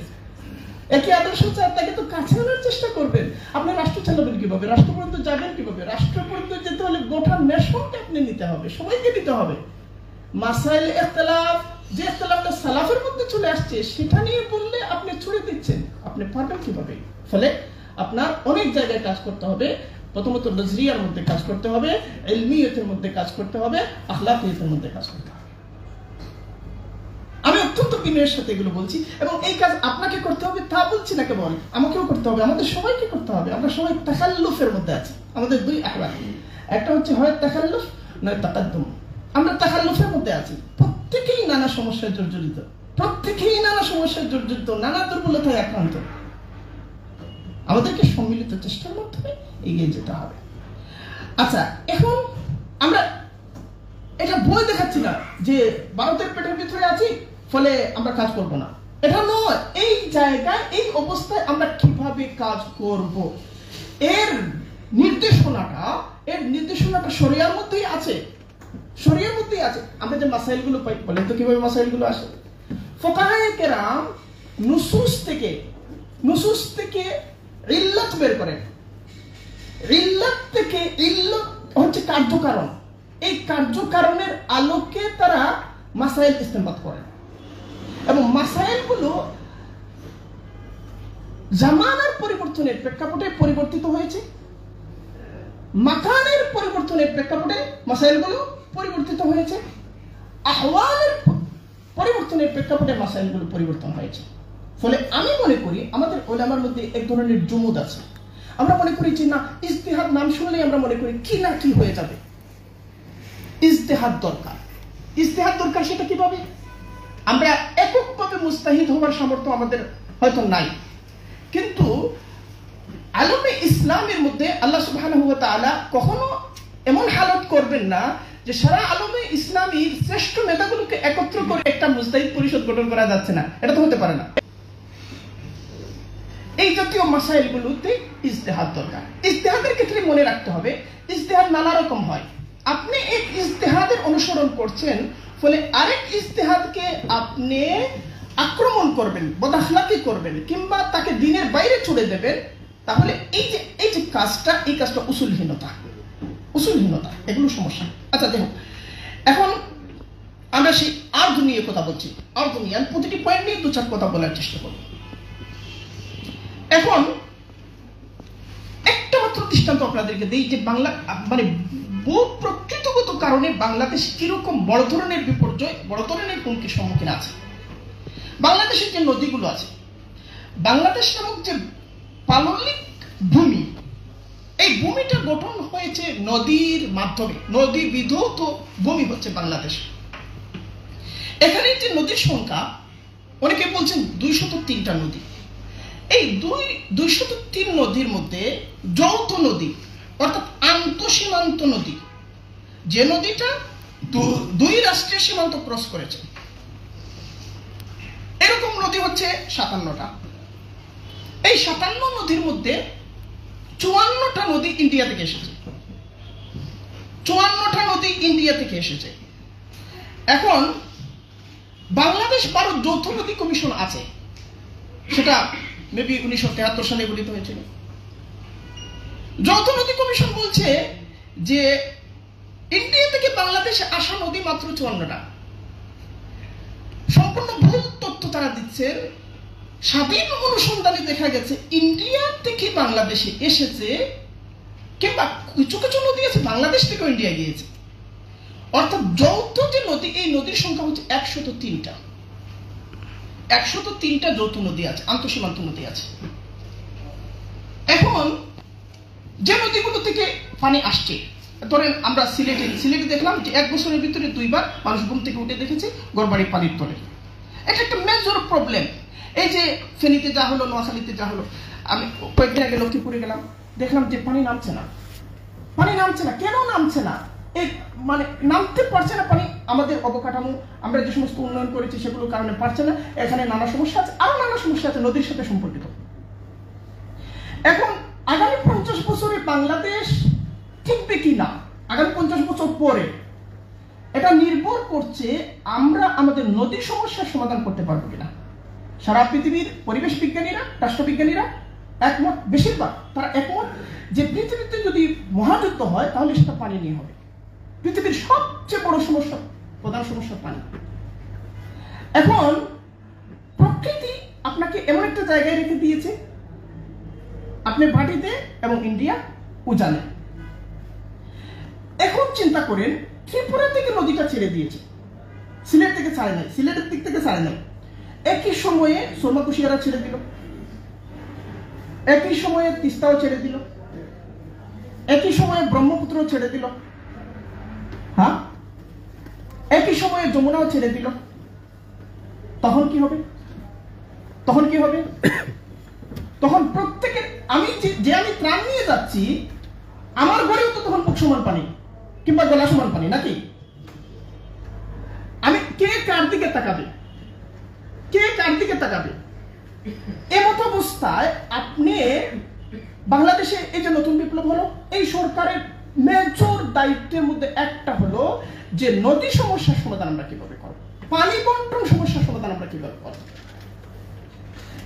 একই আদর্শ চান, তাকে তো কাছে আনার চেষ্টা করবেন। আপনি রাষ্ট্র চালাবেন কিভাবে? রাষ্ট্র পর্যন্ত যাবেন কিভাবে? রাষ্ট্র পর্যন্ত যেতে হলে গোটা নেশনকে আপনি নিতে হবে, সবাইকে নিতে হবে। মাসাইল ইখতিলাফ, যে ইখতিলাফটা সালাফের মধ্যে চলে আসছে, সেটা নিয়ে বললে আপনি ছুড়ে দিচ্ছেন, আপনি পারবেন কিভাবে? ফলে আপনার অনেক জায়গায় কাজ করতে হবে। প্রথমত নজরিয়ার মধ্যে কাজ করতে হবে, ইলমিয়তের মধ্যে কাজ করতে হবে, আখলাকিয়তের মধ্যে কাজ করতে হবে। আমি অত্যন্ত বিনয়ের সাথে এগুলো বলছি, এবং এই কাজ আপনাকে করতে হবে তা বলছি না কেবল, আমাকেও করতে হবে, আমাদের সবাইকে করতে হবে। আমরা সবাই তাকাল্লুফের মধ্যে আছি। আমাদের দুই আখলাক, একটা হচ্ছে হয় তাকাল্লুফ, নয় তাকাদ্দুম। আমরা তাকাল্লুফের মধ্যে আছি। প্রত্যেকেই নানা সমস্যায় জর্জরিত, প্রত্যেকেই নানা সমস্যায় জর্জরিত, নানা দুর্বলতায় আক্রান্ত। আমাদেরকে সম্মিলিত চেষ্টার মাধ্যমে এগিয়ে যেতে হবে। আচ্ছা, এখন আমরা এটা বই দেখাচ্ছি না যে ভারতের পেটের ভিতরে আছি ফলে আমরা কাজ করব না, এটা নয়। এই জায়গায়, এই অবস্থায় আমরা কিভাবে কাজ করব, এর নির্দেশনাটা শরিয়ার মধ্যেই আছে, শরিয়ার মধ্যেই আছে। আমরা যে মাসাইলগুলো পাই, বলেন তো কিভাবে মাসাইলগুলো আসে? ফুকাহায়ে কেরাম নুসুস থেকে ইল্লাত বের করেন। ইল্লাত থেকে, ইল্লাত হচ্ছে কার্যকারণ, এই কার্যকারণের আলোকে তারা মাসাইল ইস্তেমবাদ করেন। এবং মাসাইলগুলো জামানার পরিবর্তনের প্রেক্ষাপটে পরিবর্তিত হয়েছে, মাকানের পরিবর্তনের প্রেক্ষাপটে মাসাইলগুলো পরিবর্তিত হয়েছে, আহওয়ালের পরিবর্তনের প্রেক্ষাপটে মাসাইলগুলো পরিবর্তন হয়েছে। ফলে আমি মনে করি আমাদের উলামার মধ্যে এক ধরনের জুমুদ আছে। আমরা মনে করি যে না, ইজতিহাদ নাম শুনলেই আমরা মনে করি কি না কি হয়ে যাবে। ইজতিহাদ দরকার, ইজতিহাদ দরকার। সেটা কিভাবে? আমরা এককভাবে মুস্তাহিদ হওয়ার সামর্থ্য আমাদের হয়তো নাই, কিন্তু আলমে ইসলামের মধ্যে আল্লাহ সুবহানাহু ওয়া তাআলা কখনো এমন হালত করবেন না যে সারা আলমে ইসলামীর শ্রেষ্ঠ নেতাগুলোকে একত্র করে একটা মুস্তাহিদ পরিষদ গঠন করা যাচ্ছে না, এটা তো হতে পারে না। এই জাতীয় মাসাইলগুলোতে ইজতিহাদ দরকার। ইজতিহাদের ক্ষেত্রে মনে রাখতে হবে ইজতিহাদ নানা রকম হয়। আপনি এক ইজতিহাদের অনুসরণ করছেন, ফলে আরেক ইজতিহাদকে আপনি আক্রমণ করবেন, বদআখলাকি করবেন, কিংবা তাকে দ্বীনের বাইরে ছুড়ে দেবেন, তাহলে এই যে কাজটা, এই কাজটা উসুলহীনতা, এগুলো সমস্যা। আচ্ছা দেখুন, এখন আমরা সেই আর্দ নিয়ে কথা বলছি। আর্দ নিয়ে প্রতিটি পয়েন্ট নিয়ে দু চার কথা বলার চেষ্টা করব। এখন একটা মাত্র দৃষ্টান্ত আপনাদেরকে দিই যে বাংলা, মানে বহু প্রকৃতিগত কারণে বাংলাদেশ কিরকম বড় ধরনের বিপর্যয়, বড় ধরনের হুমকির সম্মুখীন আছে। বাংলাদেশের যে নদীগুলো আছে, বাংলাদেশ নামক যে পাললিক ভূমি, এই ভূমিটা গঠন হয়েছে নদীর মাধ্যমে। নদী বিধৌত ভূমি হচ্ছে বাংলাদেশ। এখানে যে নদীর সংখ্যা, অনেকে বলছেন 203টা নদী। এই 203 নদীর মধ্যে যৌথ নদী অর্থাৎ আন্তঃসীমান্ত নদী, যে নদীটা দুই রাষ্ট্রের সীমান্ত ক্রস করেছে, এরকম নদী হচ্ছে 57টা। এই 57 নদীর মধ্যে 54টা নদী ইন্ডিয়া থেকে এসেছে, 54টা নদী ইন্ডিয়া থেকে এসেছে। এখন বাংলাদেশ ভারত যৌথ নদী কমিশন আছে, সেটা মেবি 1973 সালে গঠিত হয়েছিল। যৌথ নদী কমিশন বলছে যে ইন্ডিয়া থেকে বাংলাদেশে আসা নদী মাত্র 54টা। সম্পূর্ণ ভুল তথ্য তারা দিচ্ছেন। স্বাধীন অনুসন্ধানে দেখা গেছে ইন্ডিয়া থেকে বাংলাদেশে এসেছে, কিংবা কিছু কিছু নদী আছে বাংলাদেশ থেকেও ইন্ডিয়া গিয়েছে। অর্থাৎ যৌথ যে নদী, এই নদীর সংখ্যা হচ্ছে 103টা। 103টা যৌথ নদী আছে, আন্তঃসীমান্ত নদী আছে। এখন যে নদীগুলো থেকে পানি আসছে, ধরেন আমরা সিলেটে দেখলাম যে 1 বছরের ভিতরে 2 বার মানুষ ঘুম থেকে উঠে দেখেছে গড়বাড়ি পানির তলে। এটা একটা মেজর প্রবলেম। এই যে ফেনীতে যা হলো, নোয়াখালীতে যা হলো, আমি কয়েকদিন আগে লক্ষ্মীপুরে গেলাম, দেখলাম যে পানি নামছে না। কেন নামছে না? এই মানে নামতে পারছে না পানি। আমাদের অবকাঠামো, আমরা যে সমস্ত উন্নয়ন করেছি সেগুলোর কারণে পারছে না। এখানে নানা সমস্যা আছে, আরো নানা সমস্যা আছে নদীর সাথে সম্পর্কিত। এখন আগামী 50 বছরে বাংলাদেশ ঠিকবে কি না, আগামী 50 বছর পরে, এটা নির্ভর করছে আমরা আমাদের নদী সমস্যার সমাধান করতে পারবো কিনা। সারা পৃথিবীর পরিবেশ বিজ্ঞানীরা, রাষ্ট্রবিজ্ঞানীরা একমত, বেশিরভাগ তারা একমত যে পৃথিবীতে যদি মহাযুদ্ধ হয় তাহলে সেটা পানি নিয়ে হবে। পৃথিবীর সবচেয়ে বড় সমস্যা, প্রধান সমস্যা পানি। এখন প্রকৃতি আপনাকে এমন একটা জায়গায় রেখে দিয়েছে, আপনি ভাটিতে এবং ইন্ডিয়া উজানে। এখন চিন্তা করেন, ত্রিপুরা থেকে নদীটা ছেড়ে দিয়েছে, সিলেট থেকে ছাড়ে নাই, সিলেটের দিক থেকে ছাড়ে নাই। একই সময়ে সোমাকুশিয়ারা ছেড়ে দিল, একই সময়ে তিস্তাও ছেড়ে দিল, একই সময়ে ব্রহ্মপুত্র ছেড়ে দিল, হ্যাঁ, একই সময়ে যমুনাও ছেড়ে দিল। তখন কি হবে? তখন প্রত্যেকের, আমি ত্রাণ নিয়ে যাচ্ছি, আমার ঘরেও তো তখন বুক সমান পানি কিংবা গলা সমান পানি, নাকি? আমি কে কার দিকে তাকাবে? এমত অবস্থায় আপনি বাংলাদেশে এই যে নতুন বিপ্লব হলো, এই সরকারের মেজর দায়িত্বের মধ্যে একটা হলো যে নদী সমস্যার সমাধান আমরা কিভাবে করব, পানি বন্টন সমস্যার সমাধান আমরা কিভাবে করব।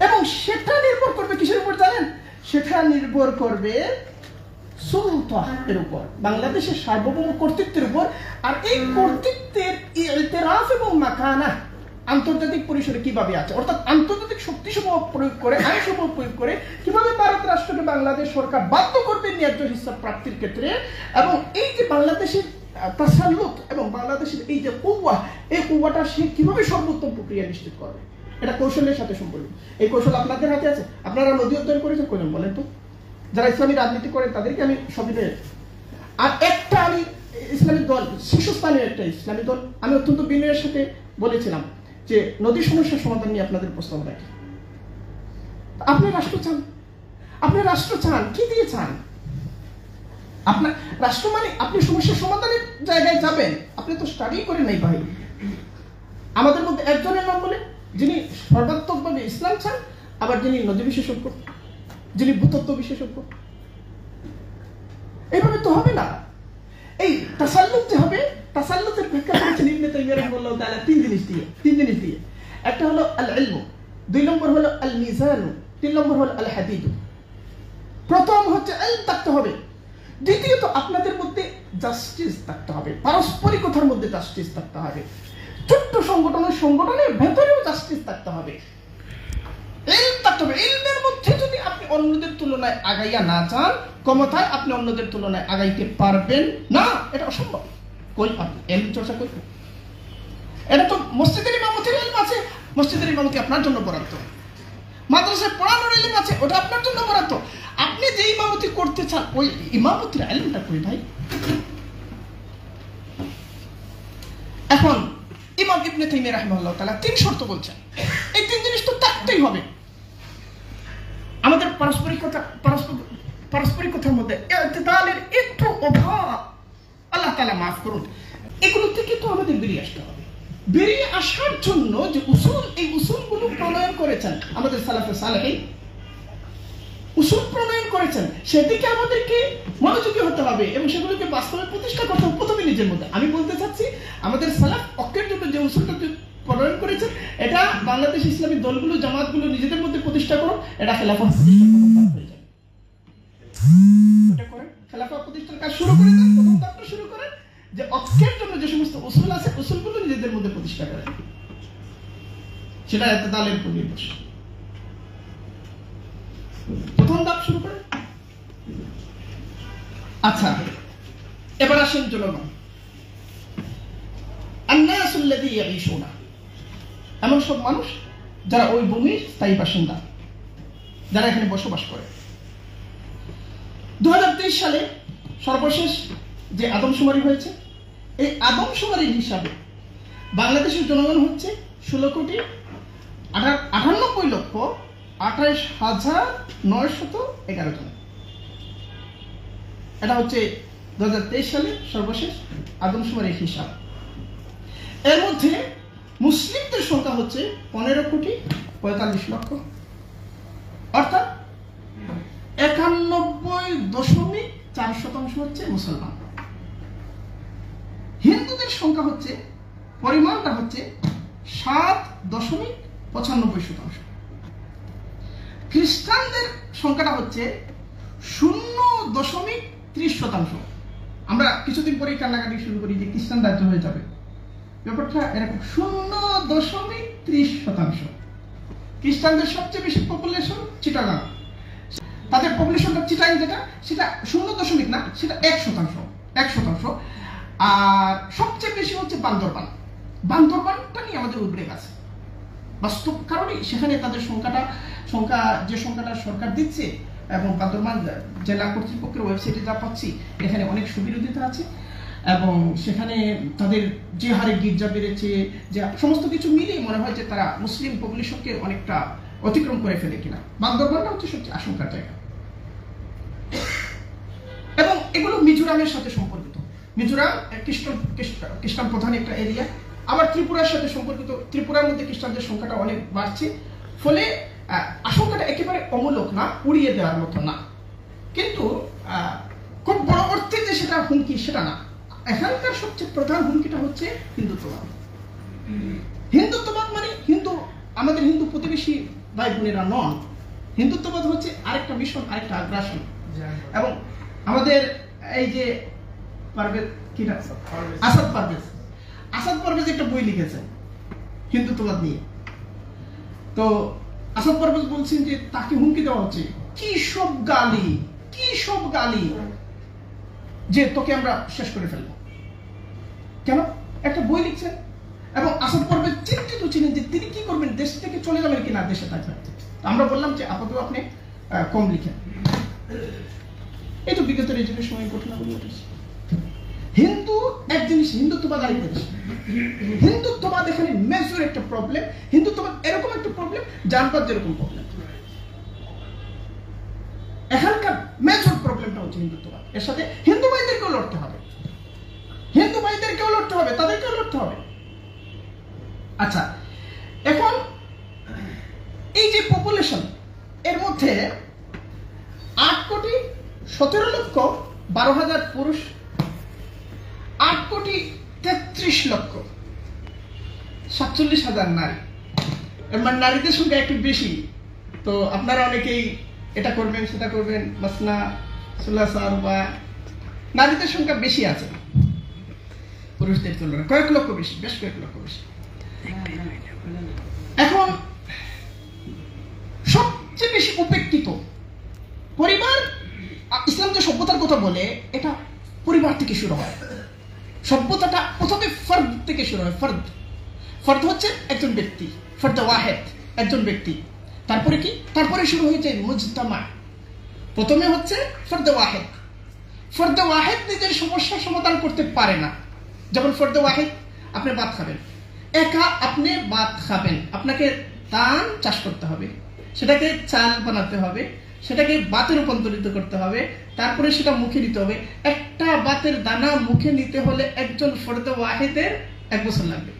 এবং সেটা নির্ভর করবে কিসের উপর জানেন? সেটা নির্ভর করবে সুলতানের উপর, বাংলাদেশের সার্বভৌম কর্তৃত্বের উপর। আর এই কর্তৃত্বের ইতিরাফ এবং মাকানা আন্তর্জাতিক পরিসরে কিভাবে আছে, অর্থাৎ আন্তর্জাতিক শক্তিসমূহ প্রয়োগ করে, আইনসমূহ প্রয়োগ করে কিভাবে ভারত রাষ্ট্রকে বাংলাদেশ সরকার বাধ্য করবে ন্যায্য হিসাব প্রাপ্তির ক্ষেত্রে। এবং এই যে বাংলাদেশের তাসাল্লুত এবং বাংলাদেশের এই যে কুওয়া, এই কুওয়াটা সে কিভাবে সর্বোত্তম প্রক্রিয়া নিশ্চিত করবে, এটা কৌশলের সাথে সম্পর্কিত। এই কৌশল আপনাদের হাতে আছে। আপনারা নদী অধ্যয়ন করেছেন করেন বলেন তো? যারা ইসলামী রাজনীতি করেন তাদেরকে আমি সবই দেয়। আর একটা আমি ইসলামী দল, শীর্ষস্থানীয় একটা ইসলামী দল, আমি অত্যন্ত বিনয়ের সাথে বলেছিলাম যে নদী সমস্যার সমাধান নিয়ে আপনাদের প্রস্তাব রাখি। আপনি রাষ্ট্র চান, কি দিয়ে চান? আপনার রাষ্ট্র মানে আপনি সমস্যার সমাধানের জায়গায় যাবেন। আপনি তো স্টাডি করে নাই ভাই। আমাদের মধ্যে একজনের নাম বলে যিনি সর্বাত্মকভাবে ইসলাম চান, আবার যিনি নদী বিশেষজ্ঞ, যিনি ভূতত্ত্ব বিশেষজ্ঞ। এইভাবে তো হবে না। এই তাসাল্লুত যে হবে, তাসাল্লুতের ব্যাখ্যা করেছেন ইবনে তাইমিয়া রাহিমাহুল্লাহ তাআলা তিন জিনিস দিয়ে। একটা হলো আল ইলম, 2 নম্বর হলো আল মিজান, 3 নম্বর হলো আল হাদিদ। প্রথম হচ্ছে ইলম থাকতে হবে, দ্বিতীয়ত আপনাদের মধ্যে জাস্টিস থাকতে হবে, পারস্পরিকতার মধ্যে জাস্টিস থাকতে হবে, ছোট্ট সংগঠনের ভেতরেও জাস্টিস থাকতে হবে, ইলম থাকতে হবে। ইলমের মধ্যে যদি আপনি অন্যদের তুলনায় আগাইয়া না যান, ক্ষমতায় আপনি অন্যদের তুলনায় আগাইতে পারবেন না, এটা অসম্ভব। কই আপনি ইলম চর্চা করবেন? এটা তো মসজিদের ইমামতির ইলম আছে, মসজিদের ইমামতি আপনার জন্য বরাদ্দ। মাদ্রাসায় পড়ানোর ইলম আছে, ওটা আপনার জন্য বরাদ্দ। আপনি যে ইমামতি করতে চান ওই ইমামতির ইলমটা কই ভাই? এখন ইমাম ইবনে তাইমিয়া রাহিমাহুল্লাহ তাআলা 3 শর্ত বলছেন। এই 3 জিনিস তো থাকতেই হবে। আমাদের পারস্পরিকতার মধ্যে ইতিদালের একটু অভাব, আল্লাহ তাআলা মাফ করুন। এগুলো থেকে তো আমাদের বেরিয়ে আসতে হবে। বেরিয়ে আসার জন্য যে উসুল, এই উসুলগুলো প্রণয়ন করেছেন আমাদের সালাফে সালেহিন, উসুল প্রণয়ন করেছেন, সেদিকে আমাদেরকে মনোযোগী হতে হবে এবং সেগুলোকে বাস্তবে প্রতিষ্ঠা করতে হবে প্রথমে নিজের মধ্যে। আমি বলতে চাচ্ছি আমাদের সালাফ অক্ষের জন্য যে উসুলটা প্রণয়ন করেছেন, এটা বাংলাদেশ ইসলামী দলগুলো, জামাতগুলো নিজেদের মধ্যে প্রতিষ্ঠা করো, এটা খেলাফত হয়ে যাবে। খেলাফত প্রতিষ্ঠার কাজ শুরু করে দেন, প্রথম ধাপটা শুরু করেন যে অক্ষের জন্য যে সমস্ত উসুল আছে, উসুলগুলো নিজেদের মধ্যে প্রতিষ্ঠা করেন, সেটা ইতিদালের উপর নির্ভরশীল। প্রথম ধাপ শুরু করে। আচ্ছা, এবার আসেন জনগণ। আন্নাসুল্লাযী ইয়াঈশুনা, এমন সব মানুষ যারা ওই ভূমির স্থায়ী বাসিন্দা, যারা এখানে বসবাস করে। 2023 সালে সর্বশেষ যে আদমশুমারি হয়েছে, এই আদমশুমারির হিসাবে বাংলাদেশের জনগণ হচ্ছে 16,98,28,911 জন। এটা হচ্ছে 2023 সালে সর্বশেষ আদমশুমারির হিসাব। এর মধ্যে মুসলিমদের সংখ্যা হচ্ছে 15,45,00,000, অর্থাৎ 91.4% হচ্ছে মুসলমান। হিন্দুদের সংখ্যা হচ্ছে, পরিমাণটা হচ্ছে 7.95%। খ্রিস্টানদের সংখ্যাটা হচ্ছে 0.30%। আমরা কিছুদিন পরে কান্নাকাটি শুরু করি যে খ্রিস্টান রাজ্য হয়ে যাবে, ব্যাপারটা এরকম 0.30%। খ্রিস্টানদের সবচেয়ে বেশি পপুলেশন চিটাগাং, তাদের পপুলেশনটা চিটাগাং যেটা, সেটা 0 না, সেটা 1%। আর সবচেয়ে বেশি হচ্ছে বান্দরবান। বান্দরবানটা নিয়ে আমাদের উদ্বেগ আছে, বাস্তব কারণে সেখানে তাদের যে সংখ্যাটা সরকার দিচ্ছে, এবং বান্দরবান জেলা কর্তৃপক্ষের ওয়েবসাইটে যা পাচ্ছি, এখানে অনেক সুবিরোধিতা আছে, এবং সেখানে তাদের যে হারে গির্জা বেড়েছে, যে সমস্ত কিছু মিলিয়ে মনে হয় যে তারা মুসলিম পপুলেশনকে অনেকটা অতিক্রম করে ফেলে কিনা। বান্দরবানটা হচ্ছে সবচেয়ে আশঙ্কার জায়গা। এবং এগুলো মিজোরামের সাথে সম্পর্কিত। মিজোরাম খ্রিস্টান প্রধান একটা এরিয়া, আবার ত্রিপুরার সাথে সম্পর্কিত। ত্রিপুরার মধ্যে খ্রিস্টানদের সংখ্যাটা অনেক বাড়ছে, ফলে আশঙ্কাটা একেবারে অমূলক না, উড়িয়ে দেওয়ার মতো না, কিন্তু খুব বড় অর্থে যে সেটা হুমকি সেটা না। এখানকার সবচেয়ে প্রধান হুমকিটা হচ্ছে হিন্দুত্ববাদ। হিন্দুত্ববাদ মানে আমাদের হিন্দু প্রতিবেশী ভাই বোনেরা নন। হিন্দুত্ববাদ হচ্ছে আরেকটা মিশন, আরেকটা আগ্রাসন। এবং আমাদের এই যে আসাদ পারভেজ একটা বই লিখেছেন হিন্দুত্ববাদ নিয়ে। তো আসাদ পারভেজ বলছেন যে তাকে হুমকি দেওয়া হচ্ছে, কি সব গালি যে তোকে আমরা শেষ করে ফেলবো। কেন? একটা বই লিখছেন, এবং আসাদ পারভেজ চিন্তিত ছিলেন যে তিনি কি করবেন, দেশ থেকে চলে যাবেন কিনা দেশে থাকবেন। আমরা বললাম যে আপাতত আপনি কম লিখেন। এই তো বিগত রেজিমের সময় ঘটনাগুলো ঘটেছে। হিন্দু এক জিনিস, হিন্দুত্ববাদ আরেক জিনিস। হিন্দুত্ববাদ এখানে মেজর একটা প্রবলেম। হিন্দুত্ববাদ এরকম একটা প্রবলেম, জানবাদ যেরকম প্রবলেম। এখানকার মেজর প্রবলেমটা হচ্ছে হিন্দুত্ববাদ। এর সাথে হিন্দু ভাইদেরকেও লড়তে হবে, তাদেরকেও লড়তে হবে। আচ্ছা, এখন এই যে পপুলেশন, এর মধ্যে 8,17,12,000 পুরুষ, 8,33,47,000 নারী। এবার নারীদের সংখ্যা একটু বেশি, তো আপনারা অনেকেই এটা করবেন সেটা করবেন, মাসনা সুলাসা রুবা। নারীদের সংখ্যা বেশি আছে পুরুষদের তুলনায়, কয়েক লক্ষ বেশি, বেশ কয়েক লক্ষ বেশি। এখন সবচেয়ে বেশি উপেক্ষিত পরিবার। ইসলাম যে সভ্যতার কথা বলে, এটা পরিবার থেকে শুরু হয়। সভ্যতাটা প্রথমে ফর্দ থেকে শুরু হয়। ফর্দ হচ্ছে একজন ব্যক্তি, ফর্দ ওয়াহেদ, একজন ব্যক্তি। তারপরে কি? তারপরে শুরু হয়েছে মুজতামা। প্রথমে হচ্ছে ফর্দ ওয়াহেদ। ফর্দ ওয়াহেদ নিজের সমস্যার সমাধান করতে পারে না। যেমন ফর্দ ওয়াহেদ, আপনি ভাত খাবেন, একা আপনি ভাত খাবেন, আপনাকে ধান চাষ করতে হবে, সেটাকে চাল বানাতে হবে, সেটাকে ভাতে রূপান্তরিত করতে হবে, তারপরে সেটা মুখে নিতে হবে। একটা ভাতের দানা মুখে নিতে হলে একজন ফর্দ ওয়াহেদের 1 বছর লাগবে।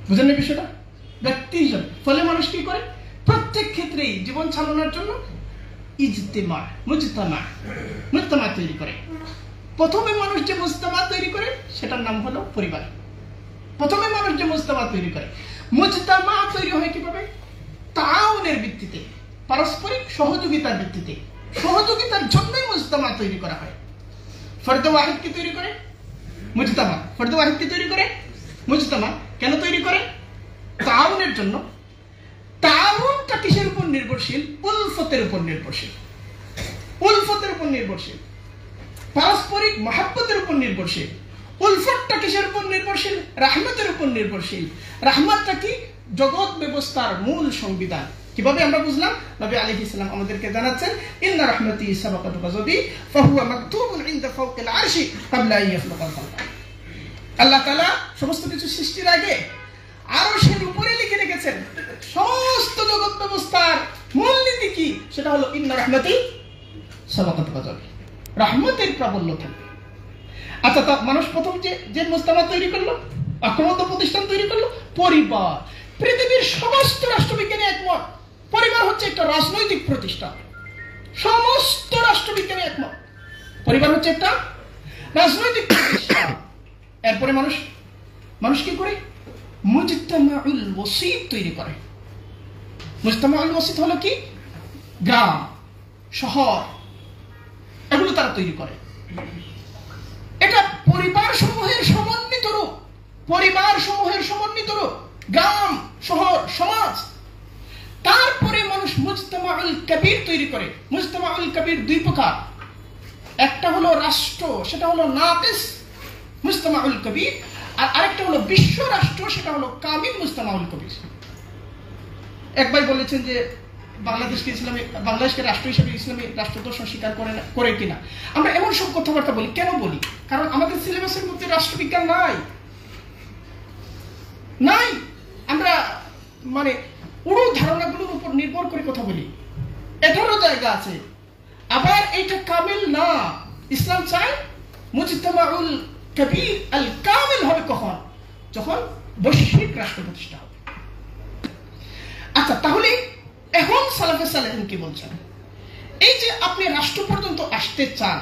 বুঝলেন এই বিষয়টা? ব্যক্তি হিসাবে। ফলে মানুষ কি করে? প্রত্যেক ক্ষেত্রেই জীবন চালানোর জন্য মুজতামা তৈরি করে। প্রথমে মানুষ যে মুজতামা তৈরি করে, সেটার নাম হলো পরিবার। প্রথমে মানুষ যে মুজতামা তৈরি করে, মুজতামা তৈরি হয় কিভাবে? তাআউনের ভিত্তিতে, পারস্পরিক সহযোগিতার ভিত্তিতে। সহযোগিতার জন্যই মুজতামা তৈরি করা হয়। ফর্দ ওয়াহিদ কি তৈরি করে? মুজতামা। ফর্দ ওয়াহিদ কি তৈরি করে? মুজতামা। কেন তৈরি করে? তাআউনের জন্য। তাআউনটা কিসের উপর নির্ভরশীল? উলফতের উপর নির্ভরশীল। উলফতের উপর নির্ভরশীল, পারস্পরিক মহাব্বতের উপর নির্ভরশীল। উলফতটা কিসের উপর নির্ভরশীল? রাহমতের উপর নির্ভরশীল। রাহমতটা কি? জগৎ ব্যবস্থার মূল সংবিধান। কিভাবে আমরা বুঝলাম? নবী আলাইহিস সালাম আমাদেরকে জানাচ্ছেন, ইন্না রাহমাতি সাবাকাত গাযবি ফাহুয়া মাকতুবুন ইনদা ফাওকিল আরশি ক্বাবলা আন ইয়াখলুকাল খালকা। আল্লাহ তাআলা সমস্ত কিছু সৃষ্টির আগে আরশের উপরে লিখে রেখেছেন সমস্ত জগৎ ব্যবস্থার মূলনীতি কি, সেটা হলো ইন্না রাহমাতি সাবাকাত গাযবি, রহমতের প্রাবল্য থাকবে। আচ্ছা, তা মানুষ প্রথম যে মুজতামা তৈরি করলো, ঐক্যবদ্ধ প্রতিষ্ঠান তৈরি করলো, পরিবার। পৃথিবীর সমস্ত রাষ্ট্রবিজ্ঞানী একমত পরিবার হচ্ছে একটা রাজনৈতিক প্রতিষ্ঠান। সমস্ত রাষ্ট্রবিজ্ঞানী একমত পরিবার হচ্ছে একটা রাজনৈতিক প্রতিষ্ঠান। এরপরে মানুষ কি করে? মুজতামাউল ওয়াসিত তৈরি করে। মুজতামাউল ওয়াসিত হলো কি? গ্রাম, শহর, এগুলো তারা তৈরি করে। এটা পরিবার সমূহের সমন্বিত রূপ, পরিবার সমূহের সমন্বিত রূপ, গ্রাম, শহর, সমাজ। তারপরে মানুষ মুজতামাউল কবির তৈরি করে। মুজতামাউল কবির দুই প্রকার, একটা হলো রাষ্ট্র, সেটা হলো নাকিস মুজতামাউল কবির, আর আরেকটা হলো বিশ্ব রাষ্ট্র, সেটা হলো কামিল মুজতামাউল কবির। এক ভাই বলেছেন যে বাংলাদেশকে রাষ্ট্র হিসেবে ইসলামী রাষ্ট্রদর্শন স্বীকার করে কিনা। আমরা এমন সব কথাবার্তা বলি, কেন বলি? কারণ আমাদের সিলেবাসের মধ্যে রাষ্ট্রবিজ্ঞান নাই। আমরা মানে পুরো ধারণাগুলোর উপর নির্ভর করে কথা বলি। এটারও জায়গা আছে। আবার এইটা কামিল না। ইসলাম চায় মুজতামাউল কবির আল কামিল হবে কখন? যখন বৈশ্বিক রাষ্ট্র প্রতিষ্ঠা হবে। আচ্ছা, তাহলে এখন সালাফে সালেহিন কি বলছেন? এই যে আপনি রাষ্ট্র পর্যন্ত আসতে চান,